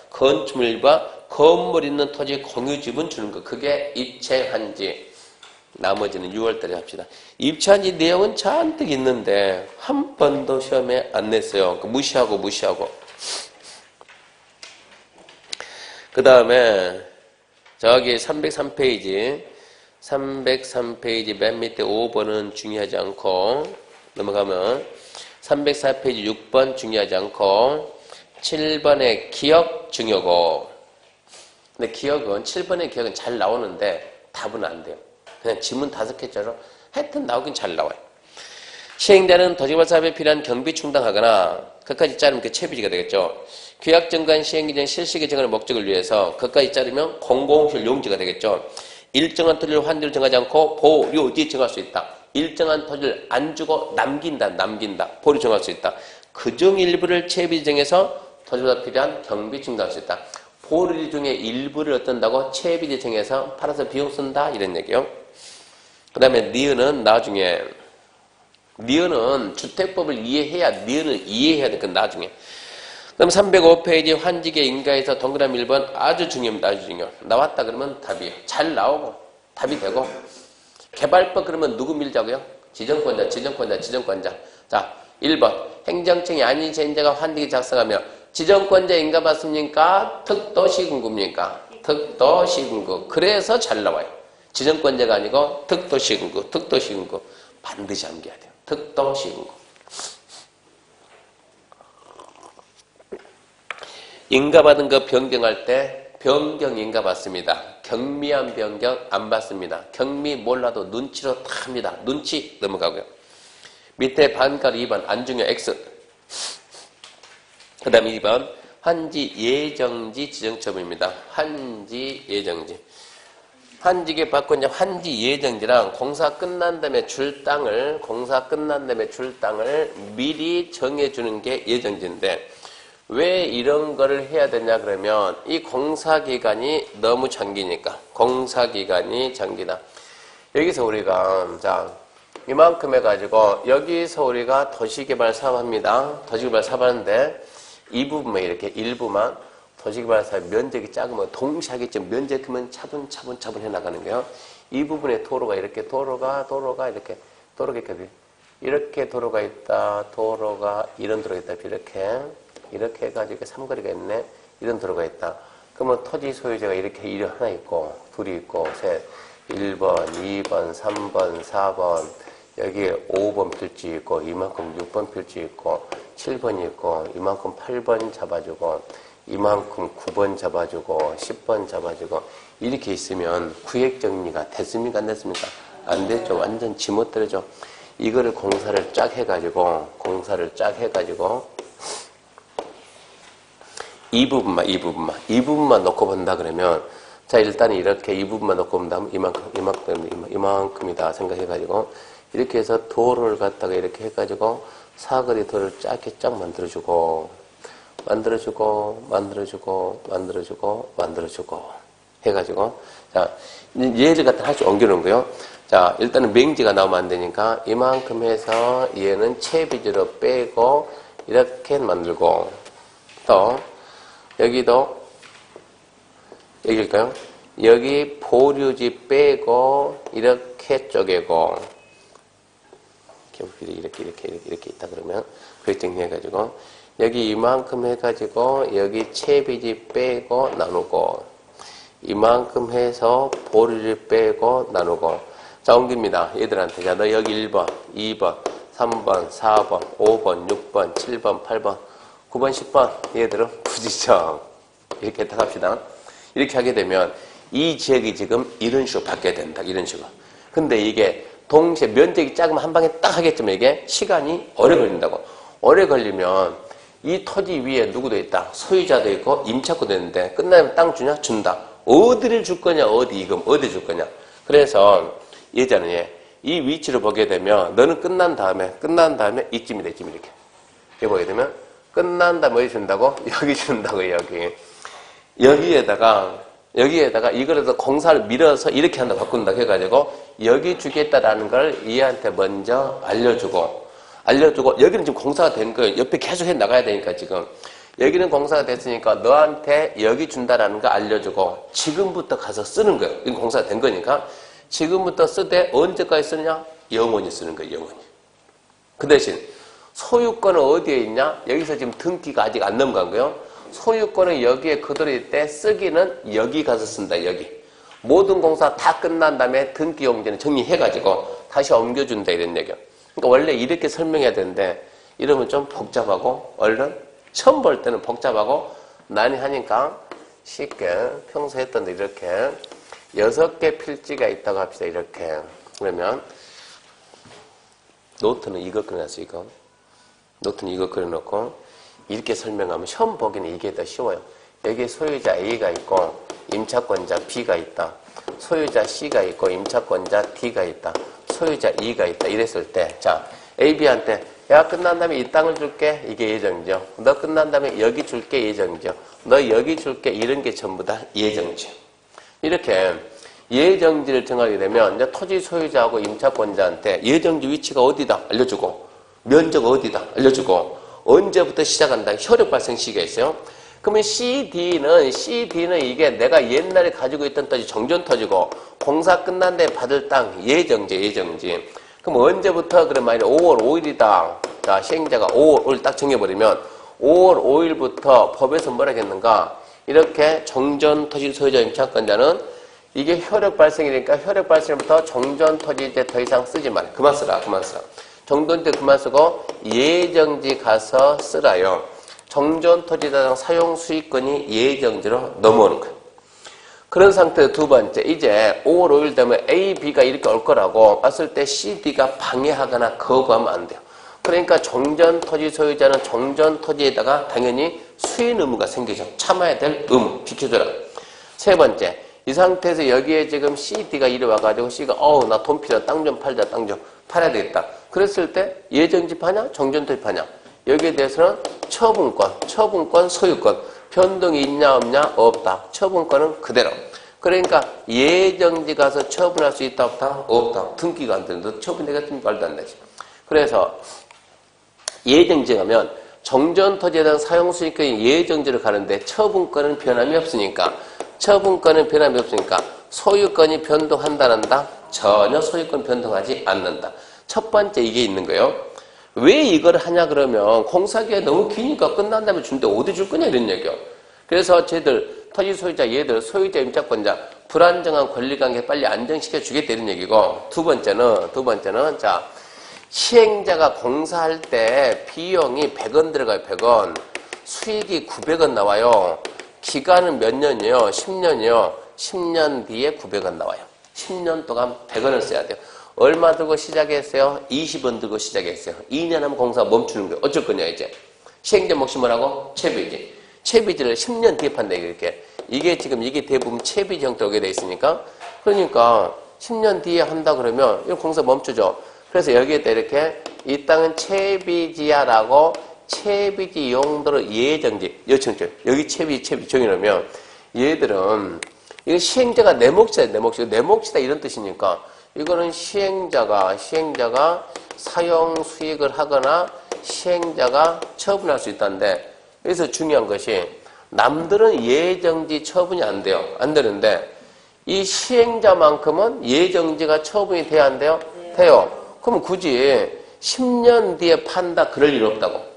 건축물과 건물 있는 토지 공유지분 주는 거. 그게 입체한지. 나머지는 6월달에 합시다. 입체한지 내용은 잔뜩 있는데, 한 번도 시험에 안 냈어요. 무시하고. 그 다음에, 저기 303페이지 맨 밑에 5번은 중요하지 않고 넘어가면 304페이지 6번 중요하지 않고 7번의 기억 중요고. 근데 기억은 7번의 기억은 잘 나오는데 답은 안 돼요. 그냥 지문 5개짜리 하여튼 나오긴 잘 나와요. 시행자는 토지개발사업에 필요한 경비 충당하거나 그까지 자르면 그 채비지가 되겠죠. 규약정관 시행기전 실시기 정하는 목적을 위해서 그까지 자르면 공공시설 용지가 되겠죠. 일정한 토지를 환지를 정하지 않고 보류지 정할 수 있다. 일정한 토지를 안 주고 남긴다. 보류 정할 수 있다. 그중 일부를 채비지 정해서 토지보다 필요한 경비 증가할 수 있다. 보류 중에 일부를 어떤다고 채비지 정해서 팔아서 비용 쓴다 이런 얘기요. 그 다음에 니은은 나중에 니은은 주택법을 이해해야 니은을 이해해야 돼. 그 나중에. 그럼 305페이지 환지계 인가에서 동그라미 1번 아주 중요합니다. 아주 중요. 나왔다 그러면 답이에요. 잘 나오고 답이 되고 개발법 그러면 누구 밀자고요? 지정권자. 자 1번 행정청이 아닌 세인자가 환지계 작성하며 지정권자 인가 받습니까? 특도시군구입니까? 특도시군구. 그래서 잘 나와요. 지정권자가 아니고 특도시군구. 반드시 암기해야 돼요. 특도시군구. 인가받은 거 변경할 때 변경 인가 받습니다. 경미한 변경 안 받습니다. 경미 몰라도 눈치로 다 합니다. 눈치 넘어가고요. 밑에 반가로 2번 안중요 X. 그 다음에 2번 환지 예정지 지정처분입니다. 환지 예정지. 환지계 받고 이제 환지 예정지랑 공사 끝난 다음에 줄 땅을 미리 정해주는 게 예정지인데 왜 이런 거를 해야 되냐 그러면 이 공사기간이 너무 장기니까. 공사기간이 장기다. 여기서 우리가 자 이만큼 해가지고 여기서 우리가 도시개발 사업합니다. 도시개발 사업하는데 이 부분만 이렇게 일부만 도시개발 사업 면적이 작으면 동시하겠죠. 면적이 크면 차분차분 해나가는 거예요. 이 부분에 도로가 이렇게 도로가 이렇게 이렇게 도로가 있다. 도로가 이런 도로가 있다. 이렇게 해가지고 삼거리가 있네. 이런 도로가 있다. 그러면 토지 소유자가 이렇게 하나 있고 둘이 있고 셋 1번, 2번, 3번, 4번 여기에 5번 필지 있고 이만큼 6번 필지 있고 7번이 있고 이만큼 8번 잡아주고 이만큼 9번 잡아주고 10번 잡아주고 이렇게 있으면 구획 정리가 됐습니까? 안 됐습니까? 안 됐죠. 완전 지멋대로죠. 이거를 공사를 쫙 해가지고 이 부분만 놓고 본다 그러면 자 일단 이렇게 이 부분만 놓고 본다면 이만큼이다 생각해가지고 이렇게 해서 도로를 갖다가 이렇게 해가지고 사거리 도로를 짧게 쫙 만들어주고 해가지고 자 얘를 갖다 하나씩 옮겨놓은 거요. 자 일단은 맹지가 나오면 안 되니까 이만큼 해서 얘는 채비지로 빼고 이렇게 만들고 또 여기도 여기일까요? 여기 보류지 빼고 이렇게 쪼개고 이렇게 있다 그러면 그렇게 정리해가지고 여기 이만큼 해가지고 여기 채비지 빼고 나누고 이만큼 해서 보류지 빼고 나누고 자 옮깁니다. 얘들한테 자 너 여기 1번, 2번, 3번, 4번, 5번, 6번, 7번, 8번 9번, 10번 얘들은 부지정 이렇게 딱 합시다. 이렇게 하게 되면 이 지역이 지금 이런 식으로 바뀌어야 된다. 이런 식으로. 근데 이게 동시에 면적이 작으면 한 방에 딱 하겠지만 이게 시간이 오래 걸린다고. 오래 걸리면 이 토지 위에 누구도 있다. 소유자도 있고 임차권도 있는데 끝나면 땅 주냐? 준다. 어디를 줄 거냐? 어디 줄 거냐? 그래서 예전에 이 위치를 보게 되면 너는 끝난 다음에 이쯤이다. 이렇게. 이렇게 보게 되면 끝난 다음에 어디 준다고? 여기 준다고 여기. 여기에다가 이거라도 공사를 밀어서 이렇게 한다 바꾼다 해가지고 여기 주겠다라는 걸 얘한테 먼저 알려주고 여기는 지금 공사가 된 거예요. 옆에 계속 해 나가야 되니까 지금 여기는 공사가 됐으니까 너한테 여기 준다라는 거 알려주고 지금부터 가서 쓰는 거예요. 이건 공사가 된 거니까 지금부터 쓰되 언제까지 쓰느냐? 영원히 쓰는 거예요. 영원히. 그 대신 소유권은 어디에 있냐? 여기서 지금 등기가 아직 안 넘어간 거예요. 소유권은 여기에 그대로 있을 때 쓰기는 여기 가서 쓴다. 여기. 모든 공사 다 끝난 다음에 등기용지는 정리해가지고 다시 옮겨준다. 이런 얘기야. 그러니까 원래 이렇게 설명해야 되는데 이러면 좀 복잡하고 얼른 처음 볼 때는 복잡하고 난해하니까 쉽게 평소 했던 데 이렇게 6개 필지가 있다고 합시다. 이렇게. 그러면 노트는 이거 그려놨어. 노트는 이거 그려놓고 이렇게 설명하면 시험 보기는 이게 더 쉬워요. 여기 소유자 A가 있고 임차권자 B가 있다. 소유자 C가 있고 임차권자 D가 있다. 소유자 E가 있다. 이랬을 때 자 A, B한테 야, 끝난 다음에 이 땅을 줄게. 이게 예정지요. 너 끝난 다음에 여기 줄게. 예정지요. 너 여기 줄게. 이런 게 전부 다 예정지요. 이렇게 예정지를 정하게 되면 이제 토지 소유자하고 임차권자한테 예정지 위치가 어디다 알려주고 면적 어디다 알려주고 언제부터 시작한다 효력 발생 시기가 있어요. 그러면 CD는 이게 내가 옛날에 가지고 있던 토지 정전토지고 공사 끝난 다음에 받을 땅 예정지. 그럼 언제부터 그래 만약에 5월 5일이다. 자, 시행자가 5월 딱 정해버리면 5월 5일부터 법에서 뭐라 했는가 이렇게 정전토지 소유자 임차권자는 이게 효력 발생이니까 효력 발생부터 정전토지 이제 더 이상 쓰지 마라. 그만 쓰라. 정전토지 그만 쓰고 예정지 가서 쓰라요. 정전토지당 사용 수익권이 예정지로 넘어오는 거예요. 그런 상태에서 두 번째, 이제 5월 5일 되면 A, B가 이렇게 올 거라고 봤을 때 C, D가 방해하거나 거부하면 안 돼요. 그러니까 정전토지 소유자는 정전토지에다가 당연히 수인 의무가 생기죠. 참아야 될 의무, 비켜줘라. 세 번째, 이 상태에서 여기에 지금 C, D가 이리 와가지고 C가 나 돈 필요하다. 땅 좀 팔자. 땅 좀 팔아야 되겠다. 그랬을 때 예정지 파냐? 정전토지 파냐? 여기에 대해서는 처분권, 소유권 변동이 있냐 없냐? 없다. 처분권은 그대로. 그러니까 예정지 가서 처분할 수 있다 없다? 없다. 등기가 안 되는데 처분되겠습니까? 말도 안 되지. 그래서 예정지 가면 정전토지에 대한 사용수익권이 예정지로 가는데 처분권은 변함이 없으니까 소유권이 변동한다는다? 전혀 소유권 변동하지 않는다. 첫 번째 이게 있는 거예요. 왜 이걸 하냐 그러면 공사기가 너무 기니까 끝난 다음에 준대 어디 줄 거냐 이런 얘기요. 그래서 쟤들 토지 소유자 얘들 소유자 임차권자 불안정한 권리관계 빨리 안정시켜 주겠다 이런 얘기고 두 번째는 자 시행자가 공사할 때 비용이 100원 들어가요. 100원 수익이 900원 나와요. 기간은 몇 년이요? 10년이요. 10년 뒤에 900원 나와요. 10년 동안 100원을 써야 돼요. 얼마 들고 시작했어요? 20원 들고 시작했어요. 2년 하면 공사 멈추는 거예요. 어쩔 거냐 이제. 시행자 몫이 뭐라고? 채비지. 채비지를 10년 뒤에 판다 이렇게. 이게 대부분 채비지 형태로 오게 돼 있으니까. 그러니까 10년 뒤에 한다 그러면 이 공사 멈추죠. 그래서 여기에다 이렇게 이 땅은 채비지야라고 채비지 용도로 예정지 여기 채비지 정해놓으면 얘들은 이거 시행자가 내 몫이다 이런 뜻이니까 이거는 시행자가 사용 수익을 하거나 시행자가 처분할 수 있다는데 여기서 중요한 것이 남들은 예정지 처분이 안 돼요. 안 되는데 이 시행자만큼은 예정지가 처분이 돼야 안 돼요? 돼요. 그럼 굳이 10년 뒤에 판다 그럴 일 없다고.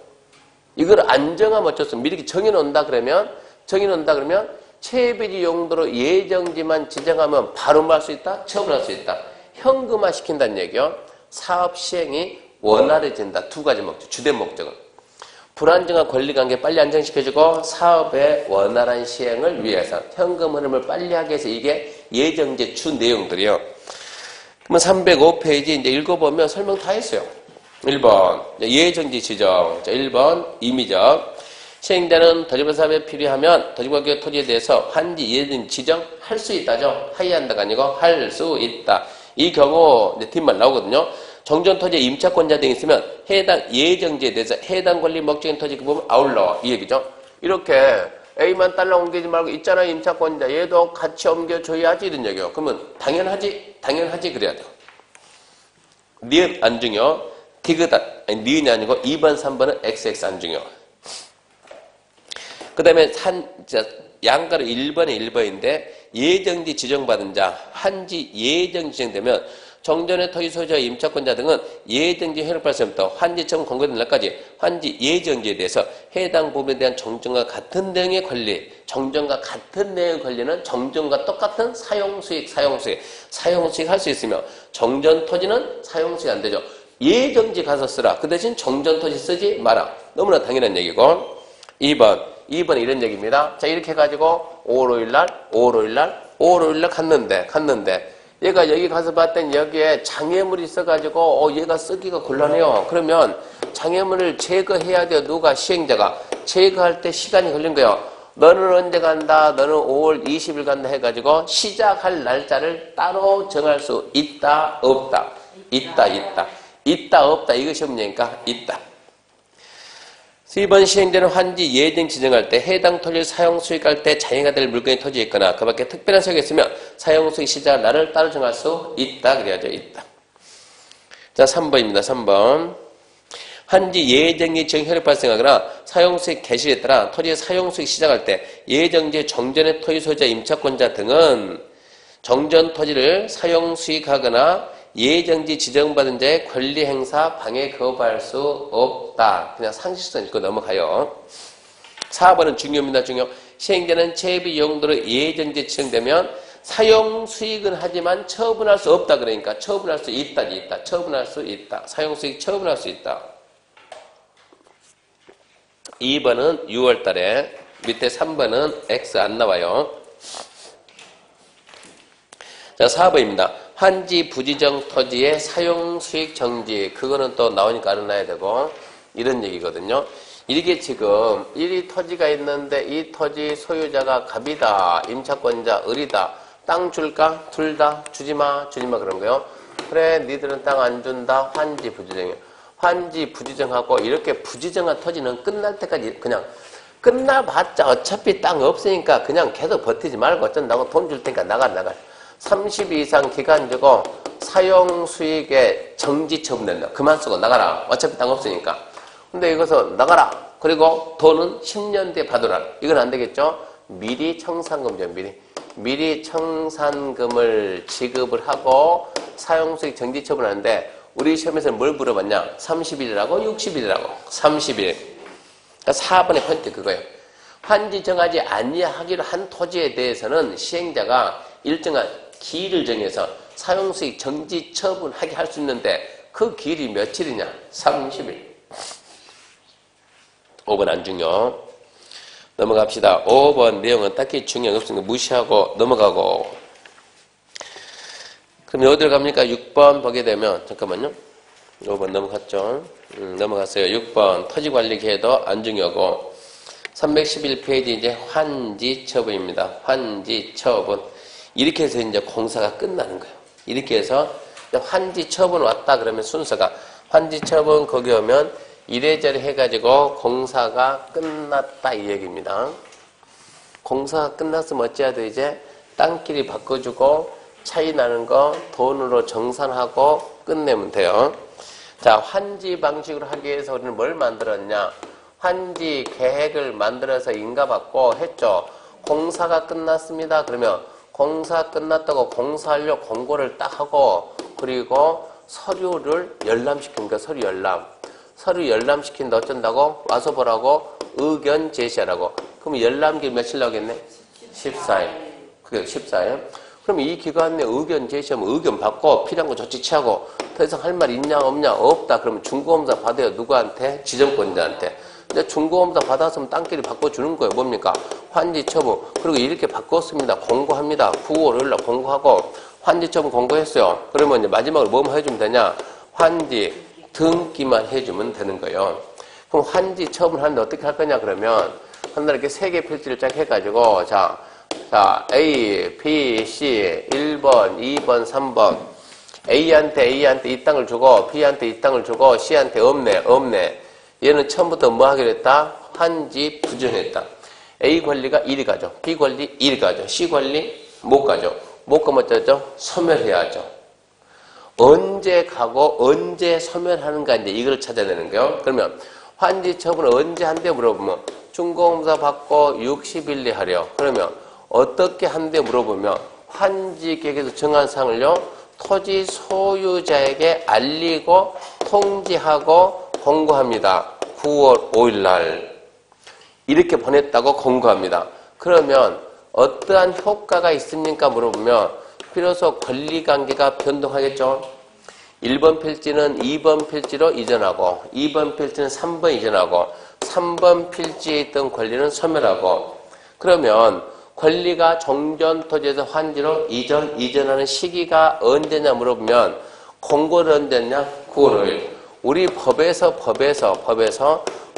이걸 안 정하면 어쩌겠어. 미리 정해놓는다 그러면 채비지 용도로 예정지만 지정하면 바로 뭐 할 수 있다? 처분할 수 있다. 현금화 시킨다는 얘기요. 사업 시행이 원활해진다. 두 가지 목적, 주된 목적은. 불안정한 권리관계 빨리 안정시켜주고 사업의 원활한 시행을 위해서 현금 흐름을 빨리 하기 위해서 이게 예정지 주 내용들이요. 그러면 305페이지 이제 읽어보면 설명 다 했어요. 1번 예정지 지정. 자, 1번 임의적. 시행자는 토지보사업에 필요하면 토지구역 토지에 대해서 한지 예정지 지정할 수 있다죠. 하이한다가 아니고 할 수 있다. 이 경우 이제 뒷말 나오거든요. 정전토지에 임차권자 등이 있으면 해당 예정지에 대해서 해당 권리 목적인 토지 그 부분 아울러 이 얘기죠. 이렇게 A만 딸랑 옮기지 말고 있잖아요. 임차권자 얘도 같이 옮겨줘야지 이런 얘기요. 그러면 당연하지 그래야 돼요. 니은 안 중요. 디귿 아니 니은이 아니고 2번 3번은 XX 안 중요. 그 다음에 양가로 1번에 1번인데 예정지 지정받은 자 한지 예정지 지정되면 정전의 토지 소유자 임차권자 등은 예정지 효력 발생부터 한지 처분 공고된 날까지 한지 예정지에 대해서 해당 부분에 대한 정전과 같은 내용의 권리 정전과 같은 내용의 권리는 정전과 똑같은 사용수익 할 수 있으며 정전 토지는 사용수익 안 되죠. 예정지 가서 쓰라. 그 대신 정전 토지 쓰지 마라. 너무나 당연한 얘기고 2번 이런 얘기입니다. 자 이렇게 해가지고 5월 5일날 갔는데 얘가 여기 가서 봤더니 여기에 장애물이 있어가지고 얘가 쓰기가 곤란해요. 그러면 장애물을 제거해야 돼요. 누가? 시행자가. 제거할 때 시간이 걸린 거예요. 너는 언제 간다? 너는 5월 20일 간다 해가지고 시작할 날짜를 따로 정할 수 있다? 없다? 있다. 있다 없다 이것이 문제니까 있다. 2번 시행되는 환지 예정 지정할 때 해당 토지를 사용 수익할 때 장애가 될 물건이 토지에 있거나 그 밖에 특별한 사유가 있으면 사용 수익 시작 날을 따로 정할 수 있다 그래야죠. 있다. 자 3번입니다. 3번 환지 예정지 지정 혈액 발생하거나 사용수익 개시에 따라 토지의 사용수익 시작할 때 예정지 정전의 토지 소유자 임차권자 등은 정전 토지를 사용수익하거나 예정지 지정받은 자의 권리 행사 방해 거부할 수 없다. 그냥 상식선 읽고 넘어가요. 4번은 중요합니다. 중요. 시행자는 채비 용도로 예정지 지정되면 사용수익은 하지만 처분할 수 없다. 그러니까 처분할 수 있다. 있다. 처분할 수 있다. 사용수익 처분할 수 있다. 2번은 6월달에 밑에 3번은 X 안 나와요. 자 4번입니다. 환지 부지정 토지의 사용수익 정지 그거는 또 나오니까 알아놔야 되고 이런 얘기거든요. 이게 지금 이 토지가 있는데 이 토지 소유자가 갑이다 임차권자 을이다 땅 줄까? 둘 다 주지마 그런 거요. 그래 니들은 땅 안 준다 환지 부지정이에요. 환지 부지정하고 이렇게 부지정한 토지는 끝날 때까지 그냥 끝나봤자 어차피 땅 없으니까 그냥 계속 버티지 말고 어쩐다고 돈 줄 테니까 나가 30일 이상 기간 주고 사용수익에 정지 처분된다. 그만 쓰고 나가라. 어차피 땅 없으니까. 근데 이것은 나가라. 그리고 돈은 10년 뒤에 받으라. 이건 안 되겠죠? 미리 청산금이죠. 미리 청산금을 지급을 하고 사용수익 정지 처분하는데 우리 시험에서는 뭘 물어봤냐? 30일이라고 60일이라고. 30일. 그러니까 4번의 포인트 그거예요. 환지 정하지 아니하기로 한 토지에 대해서는 시행자가 일정한 기일을 정해서 사용수익 정지 처분하게 할 수 있는데 그 기일이 며칠이냐? 30일. 5번 안 중요. 넘어갑시다. 5번 내용은 딱히 중요한 없으니까 무시하고 넘어가고. 그럼 어디로 갑니까? 6번 보게 되면 잠깐만요. 5번 넘어갔죠. 넘어갔어요. 6번 토지관리계획도 안 중요하고 311페이지 이제 환지처분입니다. 환지처분. 이렇게 해서 이제 공사가 끝나는 거예요. 이렇게 해서 환지처분 왔다 그러면 순서가 환지처분 거기 오면 이래저래 해가지고 공사가 끝났다 이 얘기입니다. 공사가 끝났으면 어찌해야 돼? 이제 땅끼리 바꿔주고 차이 나는 거 돈으로 정산하고 끝내면 돼요. 자, 환지 방식으로 하기 위해서 우리는 뭘 만들었냐? 환지 계획을 만들어서 인가받고 했죠. 공사가 끝났습니다. 그러면 공사 끝났다고 공사하려 공고를 딱 하고 그리고 서류를 열람시키는 거야. 서류 열람시킨다 어쩐다고? 와서 보라고 의견 제시하라고. 그럼 열람기 며칠 나오겠네? 14일. 그게 14일. 그럼 이 기간 내에 의견 제시하면 의견 받고 필요한 거 조치 취하고 더 이상 할 말 있냐 없냐 없다. 그러면 중고검사 받아요. 누구한테? 지정권자한테. 근데 중고검사 받았으면 땅끼리 바꿔주는 거예요. 뭡니까? 환지 처분. 그리고 이렇게 바꿨습니다. 공고합니다. 9월 5일날 공고하고 환지 처분 공고했어요. 그러면 이제 마지막으로 뭐만 해주면 되냐? 환지 등기만 해주면 되는 거예요. 그럼 환지 처분하는데 어떻게 할 거냐 그러면 한날 이렇게 3개 필지를 쫙 해가지고 자 A, B, C 1번, 2번, 3번 A한테 이 땅을 주고 B한테 이 땅을 주고 C한테 없네. 얘는 처음부터 뭐 하기로 했다? 환지 부정했다. A 권리가 1이 가죠. B 권리 1이 가죠. C 권리 못 가죠. 못 가면 어쩌죠? 소멸해야죠. 언제 가고 언제 소멸하는가 이제 이걸 찾아내는 거예요. 그러면 환지 처분을 언제 한대 물어보면 중고검사 받고 60일 내에 하려. 그러면 어떻게 한대 물어보면 환지 계획에서 정한 사항을요 토지 소유자에게 알리고 통지하고 공고합니다. 9월 5일 날 이렇게 보냈다고 공고합니다. 그러면 어떠한 효과가 있습니까? 물어보면 비로소 권리관계가 변동하겠죠. 1번 필지는 2번 필지로 이전하고 2번 필지는 3번 이전하고 3번 필지에 있던 권리는 소멸하고 그러면 권리가 종전 토지에서 환지로 이전하는 시기가 언제냐 물어보면 공고를 언제냐? 9월 5일. 우리 법에서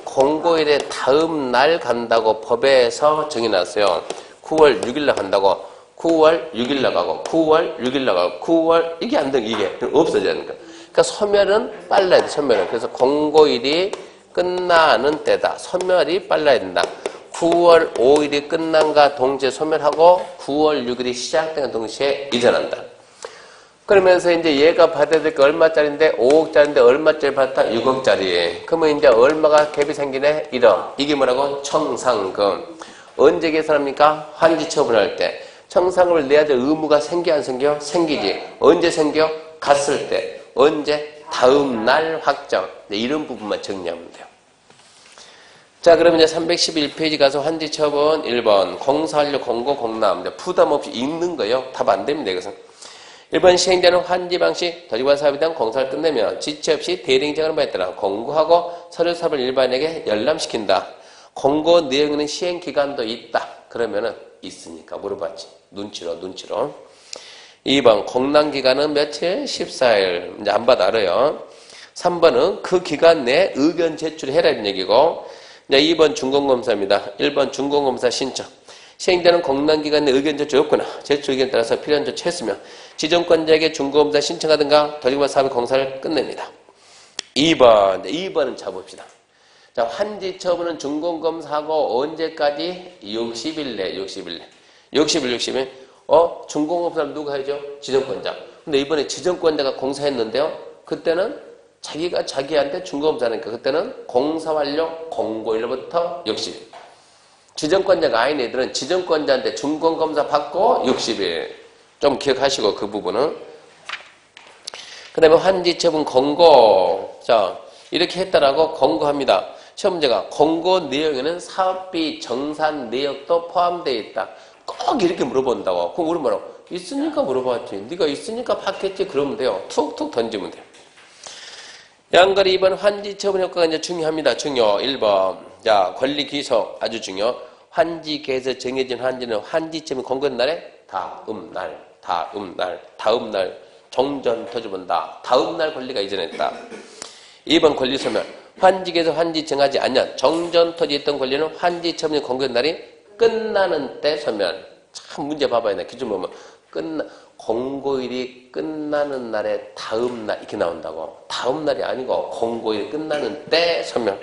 공고일의 다음 날 간다고 법에서 정해놨어요. 9월 6일 날 간다고 9월 6일 날 가고 9월 6일 날 가고 9월 이게 안 돼. 이게 없어져야 되는 거야. 그러니까 소멸은 빨라야 돼, 소멸은. 그래서 공고일이 끝나는 때다. 소멸이 빨라야 된다. 9월 5일이 끝난과 동시에 소멸하고 9월 6일이 시작된 동시에 이전한다. 그러면서 이제 얘가 받아야 될 게 얼마짜리인데 5억짜리인데 얼마짜리 받았다? 6억짜리. 그러면 이제 얼마가 갭이 생기네? 1억. 이게 뭐라고? 청산금. 언제 계산합니까? 환지 처분할 때. 청산금을 내야 될 의무가 생겨 안 생겨? 생기지. 언제 생겨? 갔을 때. 언제? 다음 날 확정. 네, 이런 부분만 정리하면 돼요. 자, 그러면 이제 311페이지 가서 환지 처분 1번 공사완료 공고 공람. 부담 없이 읽는 거예요. 답 안 됩니다. 이것은. 1번 시행자는 환지 방식 도지관 사업에 대한 공사를 끝내면 지체 없이 대리행정하는 바에 따라 공고하고 서류사업을 일반에게 열람시킨다. 공고 내용에는 시행기간도 있다. 그러면은 있으니까 물어봤지. 눈치로. 2번 공람기간은 며칠? 14일. 이제 안 받아 알아요. 3번은 그 기간 내에 의견 제출해라 이런 얘기고, 이제 2번 준공검사입니다. 1번 준공검사 신청. 시행자는 공람기간 내 의견 제출 없거나 제출 의견에 따라서 필요한 조치했으며 지정권자에게 준공검사 신청하든가 도지관 사업의 공사를 끝냅니다. 2번은 잡읍시다. 자, 환지 처분은 준공검사하고 언제까지? 60일 내. 60일. 준공검사를 누가 해줘? 지정권자. 근데 이번에 지정권자가 공사했는데요. 그때는 자기가 자기한테 준공검사니까 그때는 공사 완료 공고일부터 60일. 지정권자가 아닌 애들은 지정권자한테 준공검사 받고 60일. 좀 기억하시고 그 부분은. 그 다음에 환지 처분 공고. 자, 이렇게 했다라고 공고합니다. 시험 문제가 공고 내용에는 사업비 정산 내역도 포함되어 있다. 꼭 이렇게 물어본다고. 그럼 우리 뭐라고? 있으니까 물어봤지. 네가 있으니까 받겠지. 그러면 돼요. 툭툭 던지면 돼요. 양거리 2번 환지 처분 효과가 이제 중요합니다. 중요. 1번. 자, 권리 기소 아주 중요. 환지계에서 정해진 환지는 환지 처분 공고한 날에 다음 날 종전 터주본다. 다음 날 권리가 이전했다. 2번 권리 소멸. 환지계에서 환지 정하지 않냐. 정전 터지했던 권리는 환지 처분이 공고한 날이 끝나는 때 소멸. 참 문제 봐봐야 돼. 기준 보면 공고일이 끝나는 날에 다음 날 이렇게 나온다고. 다음 날이 아니고 공고일이 끝나는 때 소멸.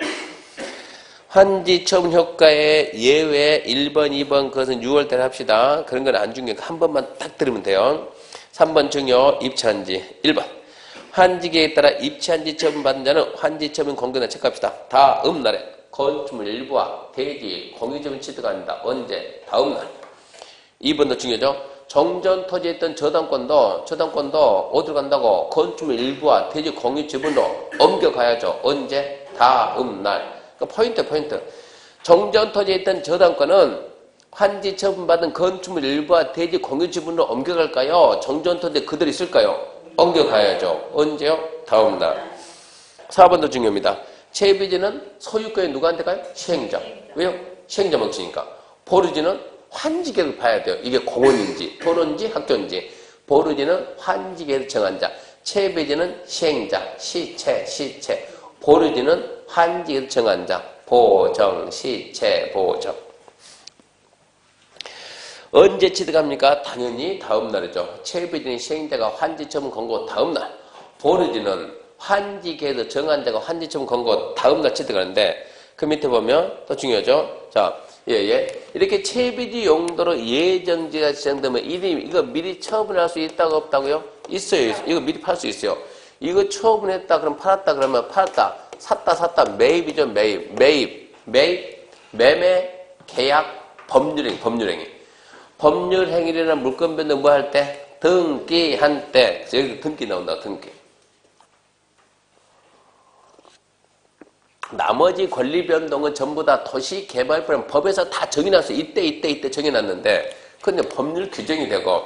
환지 처분 효과의 예외 1번, 2번 그것은 6월달에 합시다. 그런 건 안 중요해. 한 번만 딱 들으면 돼요. 3번 중요 입치한지 1번. 환지계에 따라 입치한지 처분받은 자는 환지 처분 공고날 체크합시다. 다음 날에 건축물 일부와 대지 공유지분 취득 한다. 언제? 다음 날. 2번도 중요하죠. 정전 토지에 있던 저당권도 어디로 간다고? 건축물 일부와 대지 공유지분으로 옮겨가야죠. 언제? 다음 날. 그러니까 포인트. 정전 토지에 있던 저당권은 환지 처분받은 건축물 일부와 대지 공유지분으로 옮겨갈까요? 정전 토지에 그대로 있을까요? 옮겨가야죠. 언제요? 다음 날. 4번도 중요합니다. 채비지는 소유권이 누구한테 가요? 시행자. 왜요? 시행자 몫이니까. 보루지는 환지계를 봐야 돼요. 이게 공원인지 도로인지 학교인지. 보루지는 환지계를 정한 자. 채비지는 시행자. 시체. 보루지는 환지계를 정한 자. 보정. 시체. 보정. 언제 취득합니까? 당연히 다음 날이죠. 채비지는 시행자가 환지 처분 공고 다음 날. 보루지는 환지계에서 정한 자가 환지 처분 공고 다음 날 취득하는데 그 밑에 보면 더 중요하죠. 자, 이렇게 채비지 용도로 예정지가 지정되면 이거 미리 처분할 수 있다고 없다고요? 있어요. 이거 미리 팔 수 있어요. 이거 처분했다 그럼 팔았다 그러면 팔았다. 샀다 매입이죠. 매입 매매 계약 법률행위. 법률행위라는 물건 변동 뭐 할 때? 등기한 때. 여기 등기 나온다. 등기. 나머지 권리 변동은 전부 다 도시개발법 법에서 다 정해놨어요. 이때 정해놨는데 근데 법률 규정이 되고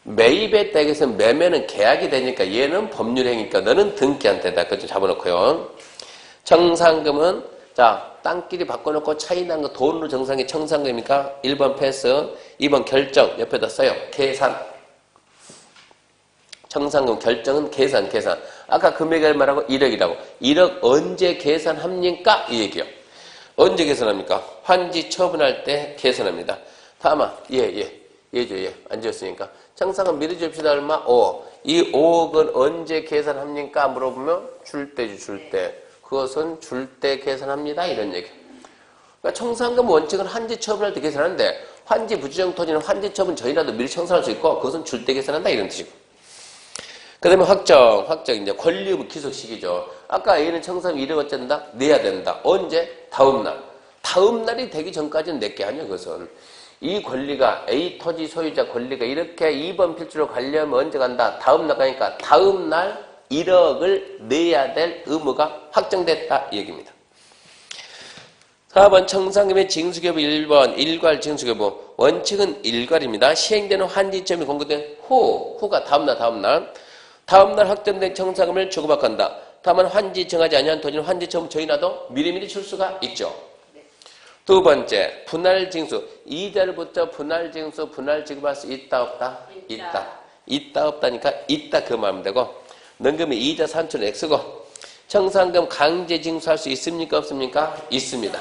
매입에 따라서 매매는 계약이 되니까 얘는 법률행위니까 너는 등기한테다. 그거 좀 잡아놓고요. 정상금은 자 땅끼리 바꿔놓고 차이 난 거 돈으로 정상이 청산금입니까? 1번 패스 2번 결정 옆에다 써요. 계산. 청산금 결정은 계산. 아까 금액이 얼마라고? 1억이라고. 1억 언제 계산합니까? 이 얘기요. 언제 계산합니까? 환지 처분할 때 계산합니다. 다음아, 예. 안 지었으니까. 청산금 미리 줍시다 얼마? 5억. 이 5억은 언제 계산합니까? 물어보면 줄 때지, 줄 때. 그것은 줄 때 계산합니다. 이런 얘기. 그러니까 청산금 원칙은 환지 처분할 때 계산하는데 환지 부지정 토지는 환지 처분 전이라도 미리 청산할 수 있고 그것은 줄 때 계산한다. 이런 뜻이고. 그 다음에 확정, 이제 권리의무 기속시기죠. 아까 A는 청산금 1억 어쩐다? 내야 된다. 언제? 다음날. 다음날이 되기 전까지는 내게 아니야, 그것은. 이 권리가, A 토지 소유자 권리가 이렇게 2번 필지로 가려면 언제 간다? 다음날 가니까 다음날 1억을 내야 될 의무가 확정됐다. 이 얘기입니다. 4번 청산금의 징수여부 1번 일괄 징수여부. 원칙은 일괄입니다. 시행되는 환지점이 공고된 후가 다음날 확정된 청산금을 주고받건다. 다만 환지 정하지 아니한 토지는 환지처분 전이라도 미리미리 줄 수가 있죠. 두 번째, 분할징수. 이자로부터 분할징수, 분할지급할 수 있다, 없다? 있다, 없다니까 있다 그 말하면 되고 넘기면 이자 산출은 X고 청산금 강제징수할 수 있습니까, 없습니까? 있습니다.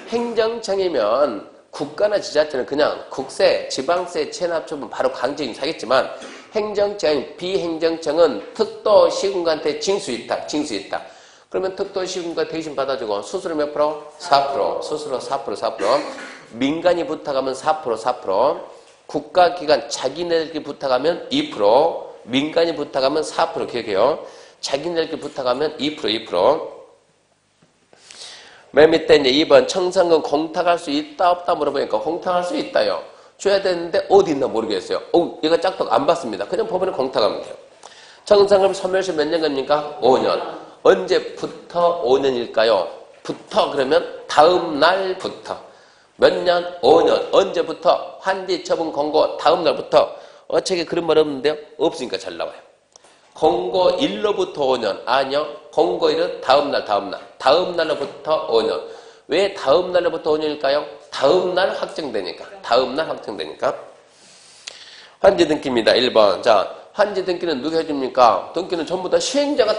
행정청이면 국가나 지자체는 그냥 국세, 지방세, 체납처분 바로 강제징수하겠지만 행정청, 비행정청은 특도시군한테 징수 있다. 그러면 특도시군과 대신 받아주고 수수료 몇 프로? 4%. 수수료 4%. 민간이 부탁하면 4%. 국가기관 자기네들끼리 부탁하면 2%. 민간이 부탁하면 4% 기억해요. 자기네들끼리 부탁하면 2%. 맨 밑에 이제 2번 청산금 공탁할 수 있다 없다 물어보니까 공탁할 수 있다요. 줘야 되는데 어디 있나 모르겠어요. 얘가 짝떡 안 받습니다. 그냥 법원에 공탁하면 돼요. 청산금 소멸시 몇 년 겁니까? 5년. 언제부터 5년일까요? 부터 그러면 다음 날부터. 몇 년? 5년. 언제부터? 환지 처분 공고 다음 날부터. 어차피 그런 말 없는데요? 없으니까 잘 나와요. 공고 1로부터 5년. 아니요. 공고 1은 다음 날로부터 5년. 왜 다음 날로부터 5년일까요? 다음 날 확정되니까. 환지 등기입니다. 1번. 자, 환지 등기는 누가 해줍니까? 등기는 전부 다 시행자가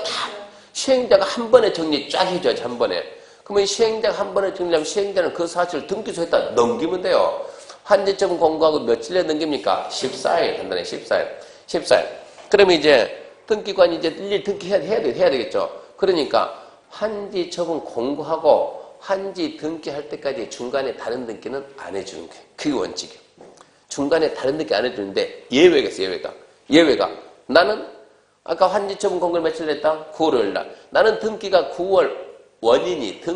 한 번에 정리 쫙 해줘야지, 한 번에. 그러면 시행자가 한 번에 정리하면 시행자는 그 사실을 등기소에다 넘기면 돼요. 환지처분 공고하고 며칠에 넘깁니까? 14일. 간단히 14일. 그러면 이제 등기관이 이제 일일이 등기해야 되겠죠. 그러니까 환지처분 공고하고 환지 등기할 때까지 중간에 다른 등기는 안 해주는 거예요. 그게 원칙이에요. 중간에 다른 등기 안 해주는데 예외가 있어요. 예외가. 나는 아까 환지처분 공고를 며칠 냈다? 9월 5일 날. 나는 등기가 9월 원인이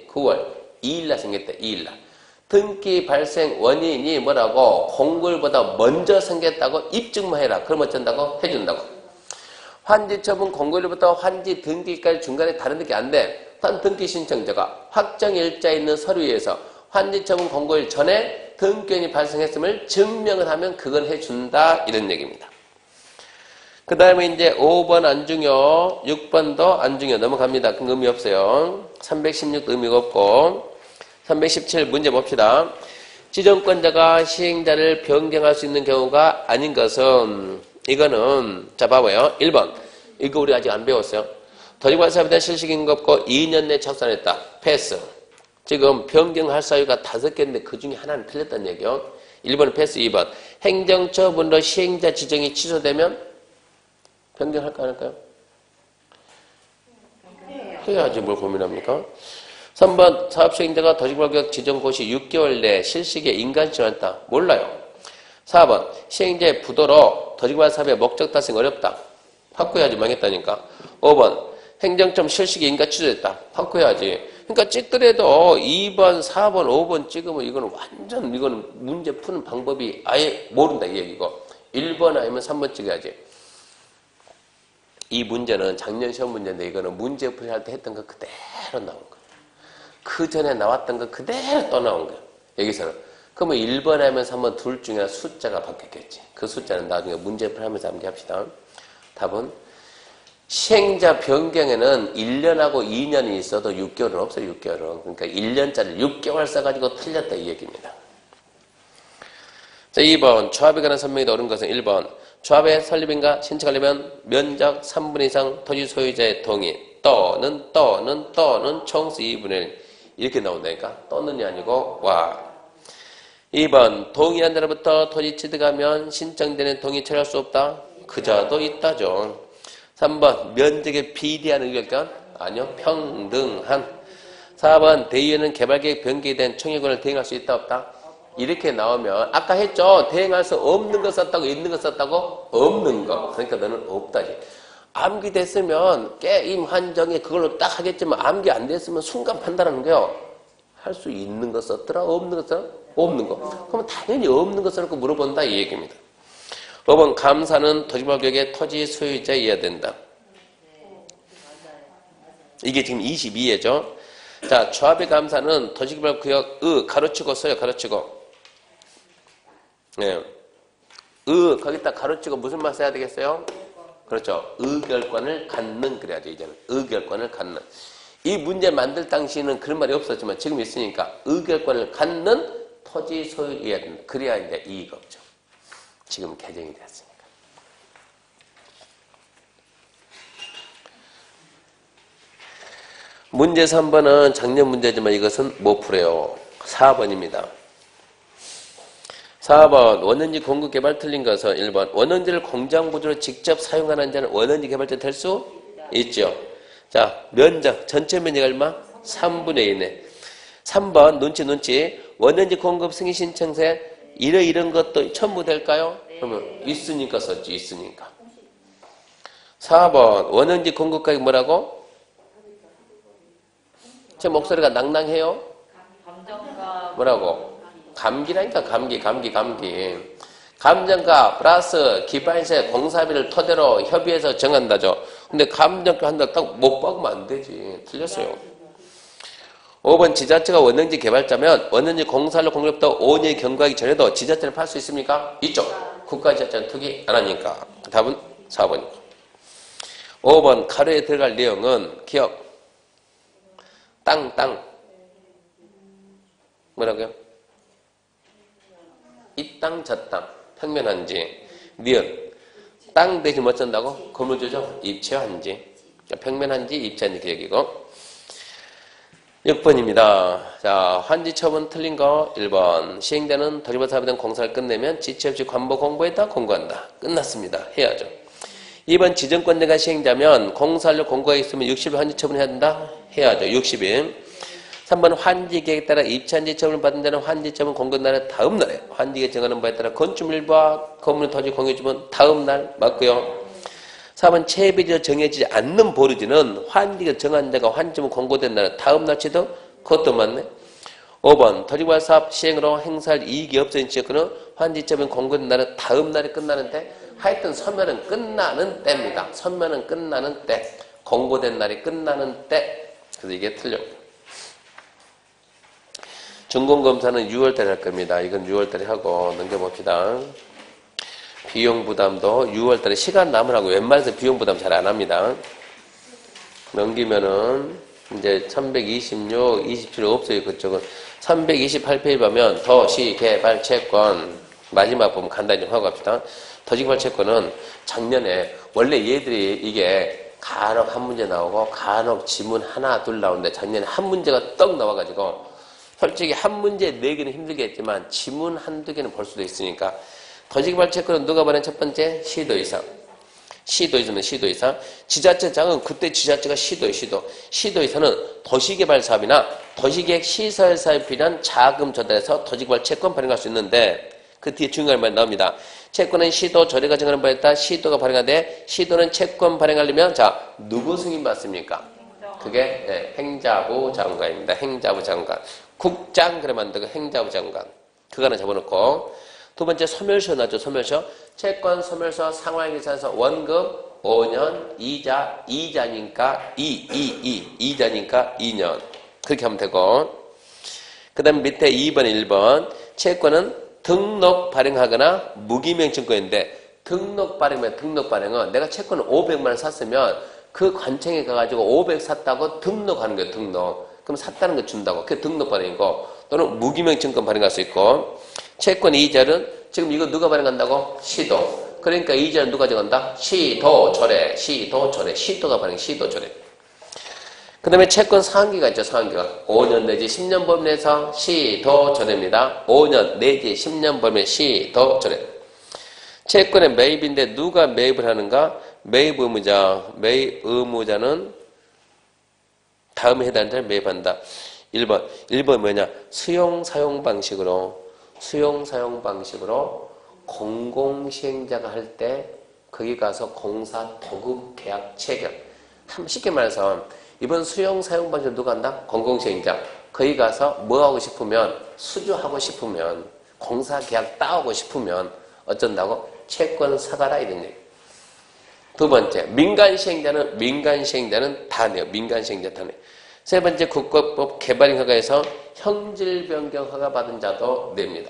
9월 2일 날 생겼다. 2일 날. 등기 발생 원인이 뭐라고? 공고일보다 먼저 생겼다고 입증만 해라. 그럼 어쩐다고? 해준다고. 환지처분 공고일부터 환지 등기까지 중간에 다른 등기 안 돼. 단 등기 신청자가 확정일자에 있는 서류에서 환지처분 공고일 전에 등기원이 발생했음을 증명을 하면 그건 해준다. 이런 얘기입니다. 그 다음에 이제 5번 안중요, 6번도 안중요 넘어갑니다. 그 의미 없어요. 316도 의미가 없고 317 문제 봅시다. 지정권자가 시행자를 변경할 수 있는 경우가 아닌 것은 이거는 자 봐봐요. 1번 이거 우리 아직 안 배웠어요. 토지관사업에 대한 실시임금 없고 2년 내에 착수했다. 패스. 지금 변경할 사유가 5개인데 그 중에 하나는 틀렸다는 얘기요. 1번은 패스. 2번 행정처분으로 시행자 지정이 취소되면 변경할까 안 할까요? 해야지 뭘 고민합니까? 3번 사업시행자가 도시개발구역 지정고시 6개월 내에 실시기에 인간지원했다. 몰라요. 4번 시행자의 부도로 도시개발사업의 목적 달성이 어렵다. 확고해야지 망했다니까. 5번 행정점 실시기 인가 취소했다. 확고해야지. 그러니까 찍더라도 2번, 4번, 5번 찍으면 이거는 문제 푸는 방법이 아예 모른다 이 얘기고 1번 아니면 3번 찍어야지. 이 문제는 작년 시험 문제인데 이거는 문제 풀이할 때 했던 거 그대로 나온 거예요. 그 전에 나왔던 거 그대로 또 나온 거예요. 여기서는. 그러면 1번 하면 3번 둘 중에 숫자가 바뀌었겠지. 그 숫자는 나중에 문제 풀이하면서 함께 합시다. 답은 시행자 변경에는 1년하고 2년이 있어도 6개월은 없어요. 6개월은. 그러니까 1년짜리 6개월 써가지고 틀렸다 이 얘기입니다. 자, 2번 조합에 관한 설명이 옳은 것은 1번 조합의 설립인가 신청하려면 면적 3분의 이상 토지 소유자의 동의 또는 총수 2분의 1 이렇게 나온다니까. 또는이 아니고 와. 2번 동의한 자로부터 토지 취득하면 신청되는 동의 처리할 수 없다. 그자도 있다죠. 3번 면적에 비대한 의결권? 아니요. 평등한. 4번 대의원은 개발계획 변경에 대한 총회권을 대행할 수 있다 없다? 이렇게 나오면 아까 했죠. 대행할 수 없는 거 썼다고 있는 거 썼다고? 없는 거. 그러니까 너는 없다지. 암기 됐으면 게임 한정에 그걸로 딱 하겠지만 암기 안 됐으면 순간 판단하는 거요. 할 수 있는 거 썼더라? 없는 거 썼더라? 없는 거. 그러면 당연히 없는 거 써놓고 물어본다 이 얘기입니다. 5번 감사는 도시개발구역의 토지 소유자여야 된다. 이게 지금 22회죠. 자, 조합의 감사는 도시개발구역의 가로치고 써요. 가로치고. 네. 거기다 가로치고 무슨 말 써야 되겠어요? 그렇죠. 의결권을 갖는 그래야죠. 이제는 의결권을 갖는. 이 문제 만들 당시에는 그런 말이 없었지만 지금 있으니까 의결권을 갖는 토지 소유여야 된다. 그래야 이제 이의가 없죠. 지금 개정이 됐으니까. 문제 3번은 작년 문제지만 이것은 못 풀어요. 4번입니다. 4번 원형지 공급 개발 틀린 것은 1번 원형지를 공장 구조로 직접 사용하는 자는 원형지 개발자 될 수 있죠. 자, 면적 전체 면적 얼마? 3분의 1네. 3번 눈치 원형지 공급 승인 신청서에 이런 것도 첨부 될까요? 그러면 있으니까 썼지. 있으니까. 4번 원형지 공급 가격 뭐라고? 제 목소리가 낭낭해요? 뭐라고? 감기라니까 감기. 감정가 플러스 기반세 공사비를 토대로 협의해서 정한다죠. 근데 감정가 한다 딱 못 박으면 안 되지. 틀렸어요. 5번 지자체가 원형지 개발자면 원형지 공사를 공급부터 5년이 경과하기 전에도 지자체를 팔 수 있습니까? 있죠. 국가지자체는 투기 안 하니까. 답은 4번입니다. 5번 가로에 들어갈 내용은 기억 땅 뭐라고요? 이 땅 저 땅 평면한지 니은 땅 대신 뭐 쓴다고? 건물주죠? 입체한지 평면한지 입체한지 기억이고 6번입니다. 자, 환지 처분 틀린 거 1번. 시행자는 도시개발 사업에 대한 공사를 끝내면 지체 없이 관보 공고에다 공고한다. 끝났습니다. 해야죠. 2번 지정권자가 시행자면 공사를 공고가 있으면 60일 환지 처분해야 된다. 해야죠. 60일. 3번 환지 계획에 따라 입체한지 처분을 받은 자는 환지 처분 공고 날의 다음 날에 환지 계획 정하는 바에 따라 건축물과 건물 토지 공유주문 다음 날 맞고요. 4번 채비지가 정해지지 않는 보류지는 환지가 정한 자가 환지문 공고된 날은 다음 날치도 그것도 맞네. 5번 도시개발 사업 시행으로 행사할 이익이 없어진 지역은 환지처분 공고된 날은 다음 날이 끝나는데 하여튼 서면은 끝나는 때입니다. 서면은 끝나는 때. 공고된 날이 끝나는 때. 그래서 이게 틀려요. 준공검사는 6월달에 할 겁니다. 이건 6월달에 하고 넘겨봅시다. 비용 부담도 6월달에 시간 남으라고 웬만해서 비용 부담 잘 안 합니다. 넘기면은 이제 326, 27 없어요. 그쪽은 328페이지 보면 도시개발 채권 마지막 보면 간단히 좀 하고 갑시다. 도시개발 채권은 작년에 원래 얘들이 이게 간혹 한 문제 나오고 간혹 지문 하나 둘 나오는데 작년에 한 문제가 떡 나와가지고 솔직히 한 문제 4개는 힘들겠지만 지문 한두 개는 볼 수도 있으니까 도시개발 채권은 누가 발행 첫 번째? 시도의사. 시도의사는 시도의사. 지자체장은 그때 지자체가 시도예요. 시도의사는 도시개발 사업이나 도시계획 시설 사업에 필요한 자금 조달해서 도시개발 채권 발행할 수 있는데 그 뒤에 중요한 말이 나옵니다. 채권은 시도 조례가 정하는 바에 따라 시도가 발행하되 시도는 채권 발행하려면 자 누구 승인 받습니까? 그게 네, 행자부 장관입니다. 행자부 장관. 국장 그래 만들고 행자부 장관. 그거 하나 적어놓고 두 번째 소멸서 나죠. 소멸서. 채권 소멸서 상환 계산서 원금 5년 이자니까 2자니까 2년. 그렇게 하면 되고 그 다음 밑에 2번 1번 채권은 등록 발행하거나 무기명 증권인데 등록 발행은 내가 채권을 500만 원 샀으면 그 관청에 가가지고 500 샀다고 등록하는 거예요. 등록. 그럼 샀다는 거 준다고. 그게 등록 발행이고 또는 무기명 증권 발행할 수 있고 채권 이자는 지금 이거 누가 발행한다고? 시도. 그러니까 이자는 누가 정한다? 시도조례. 시도가 발행 시도조례. 그 다음에 채권 상한기가 있죠. 상한기가 5년 내지 10년 범위 내에서 시도조례입니다. 5년 내지 10년 범위 시도조례. 채권의 매입인데 누가 매입을 하는가? 매입 의무자. 매입 의무자는 다음에 해당하는 자를 매입한다. 1번. 1번 뭐냐? 수용 사용 방식으로 공공시행자가 할 때 거기 가서 공사 도급 계약 체결. 쉽게 말해서 이번 수용 사용 방식으로 누가 한다? 공공시행자. 거기 가서 뭐 하고 싶으면 수주하고 싶으면 공사 계약 따오고 싶으면 어쩐다고? 채권 사가라 이런 얘기. 두 번째, 민간시행자는 다 내요. 민간시행자 다 내요. 세 번째, 국가법 개발인 허가에서 형질 변경 허가 받은 자도 냅니다.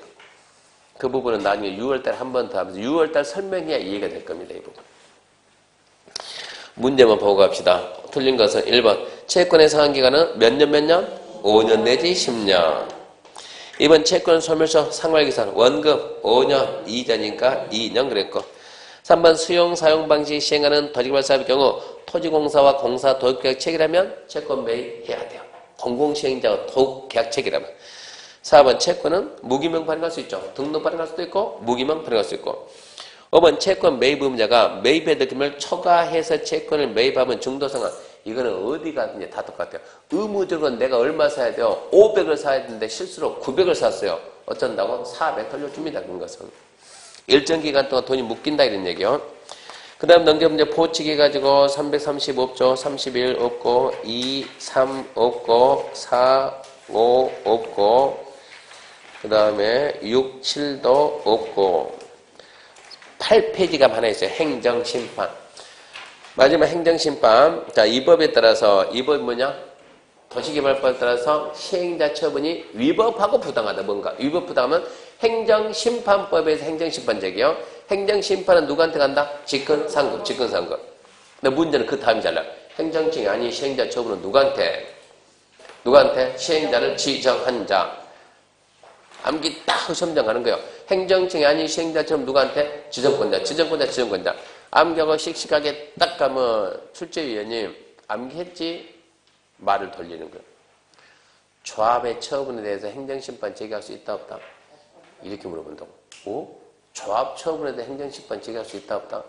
그 부분은 나중에 6월달 한 번 더 하면서 6월달 설명해야 이해가 될 겁니다. 이 부분. 문제만 보고 갑시다. 틀린 것은 1번. 채권의 상환기간은 몇 년? 5년 내지 10년. 2번 채권 소멸서 상환기간 원금 5년, 이자니까 2년 그랬고. 3번 수용 사용 방식 시행하는 토지개발 사업의 경우 토지공사와 공사 도급계약 체결하면 채권 매입해야 돼요. 공공시행자와 도급계약 체결하면. 4번 채권은 무기명 발행할 수 있죠. 등록 발행할 수도 있고 무기명 발행할 수 있고. 5번 채권 매입 의무자가 매입의 느낌을 초과해서 채권을 매입하면 중도상환. 이거는 어디 가든지 다 똑같아요. 의무적으로 내가 얼마 사야 돼요? 500을 사야 되는데 실수로 900을 샀어요. 어쩐다고? 400 돌려줍니다. 그런 것은. 일정 기간 동안 돈이 묶인다 이런 얘기요. 그 다음 넘겨보면 포치기 가지고 330 없죠. 31 없고 2, 3 없고 4, 5 없고 그 다음에 6, 7도 없고 8페이지가 하나 있어요. 행정심판. 마지막 행정심판. 자, 이 법에 따라서 이 법이 뭐냐? 도시개발법에 따라서 시행자 처분이 위법하고 부당하다. 뭔가 위법 부당하면 행정심판법에서 행정심판적이요. 행정심판은 누구한테 간다? 직권상급. 근데 문제는 그 다음이 잘라. 행정증이 아닌 시행자 처분은 누구한테? 시행자를 지정한 자. 암기 딱 시험장 거예요. 행정증이 아닌 시행자 처분 누구한테? 지정권자. 암기하고 씩씩하게 딱 가면 출제위원님 암기했지? 말을 돌리는 거예요. 조합의 처분에 대해서 행정심판 제기할 수 있다 없다? 이렇게 물어본다고. 오? 조합 처분에 대해 행정심판 제기할 수 있다 없다?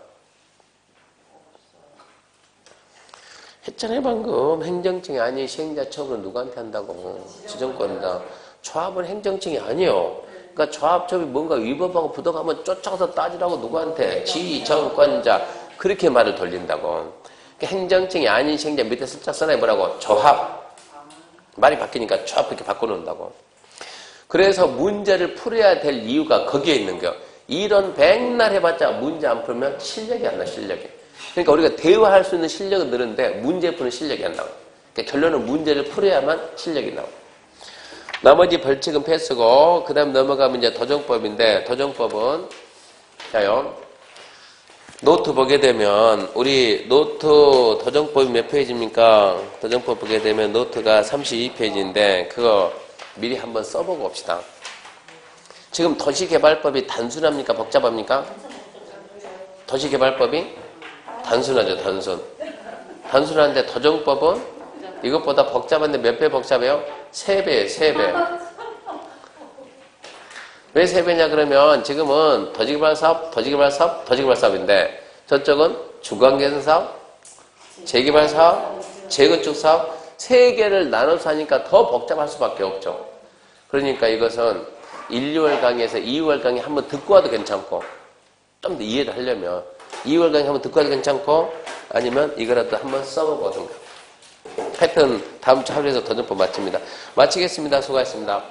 했잖아요 방금. 행정증이 아닌 시행자 처분은 누구한테 한다고? 지정권자. 조합은 행정증이 아니에요. 그러니까 조합 처분이 뭔가 위법하고 부당하면 쫓아가서 따지라고 누구한테? 지정권자. 그렇게 말을 돌린다고. 행정증이 아닌 시행자 밑에 슬쩍 써놔 뭐라고? 조합. 말이 바뀌니까 조합 이렇게 바꿔놓는다고. 그래서 문제를 풀어야 될 이유가 거기에 있는 거예요. 이런 백날 해봤자 문제 안 풀면 실력이 안 나, 실력이. 그러니까 우리가 대화할 수 있는 실력은 늘는데 문제 푸는 실력이 안 나와. 그러니까 결론은 문제를 풀어야만 실력이 나와. 나머지 벌칙은 패스고 그 다음 넘어가면 이제 도정법인데 도정법은 자요. 노트 보게 되면 우리 노트 도정법이 몇 페이지입니까? 도정법 보게 되면 노트가 32페이지인데 그거 미리 한번 써보고 옵시다. 지금 도시개발법이 단순합니까? 복잡합니까? 도시개발법이 단순하죠. 단순한데 도정법은 이것보다 복잡한데 몇 배 복잡해요? 3배, 3배. 왜 3배냐 그러면 지금은 도시개발 사업인데 저쪽은 주거환경 사업, 재개발 사업, 재건축 사업 3개를 나눠서 하니까 더 복잡할 수밖에 없죠. 그러니까 이것은 1, 2월 강의에서 2월 강의 한번 듣고 와도 괜찮고 좀 더 이해를 하려면 2월 강의 한번 듣고 와도 괜찮고 아니면 이거라도 한번 써보든가. 하여튼 다음 주 하루에서 도전법 마칩니다. 마치겠습니다. 수고하셨습니다.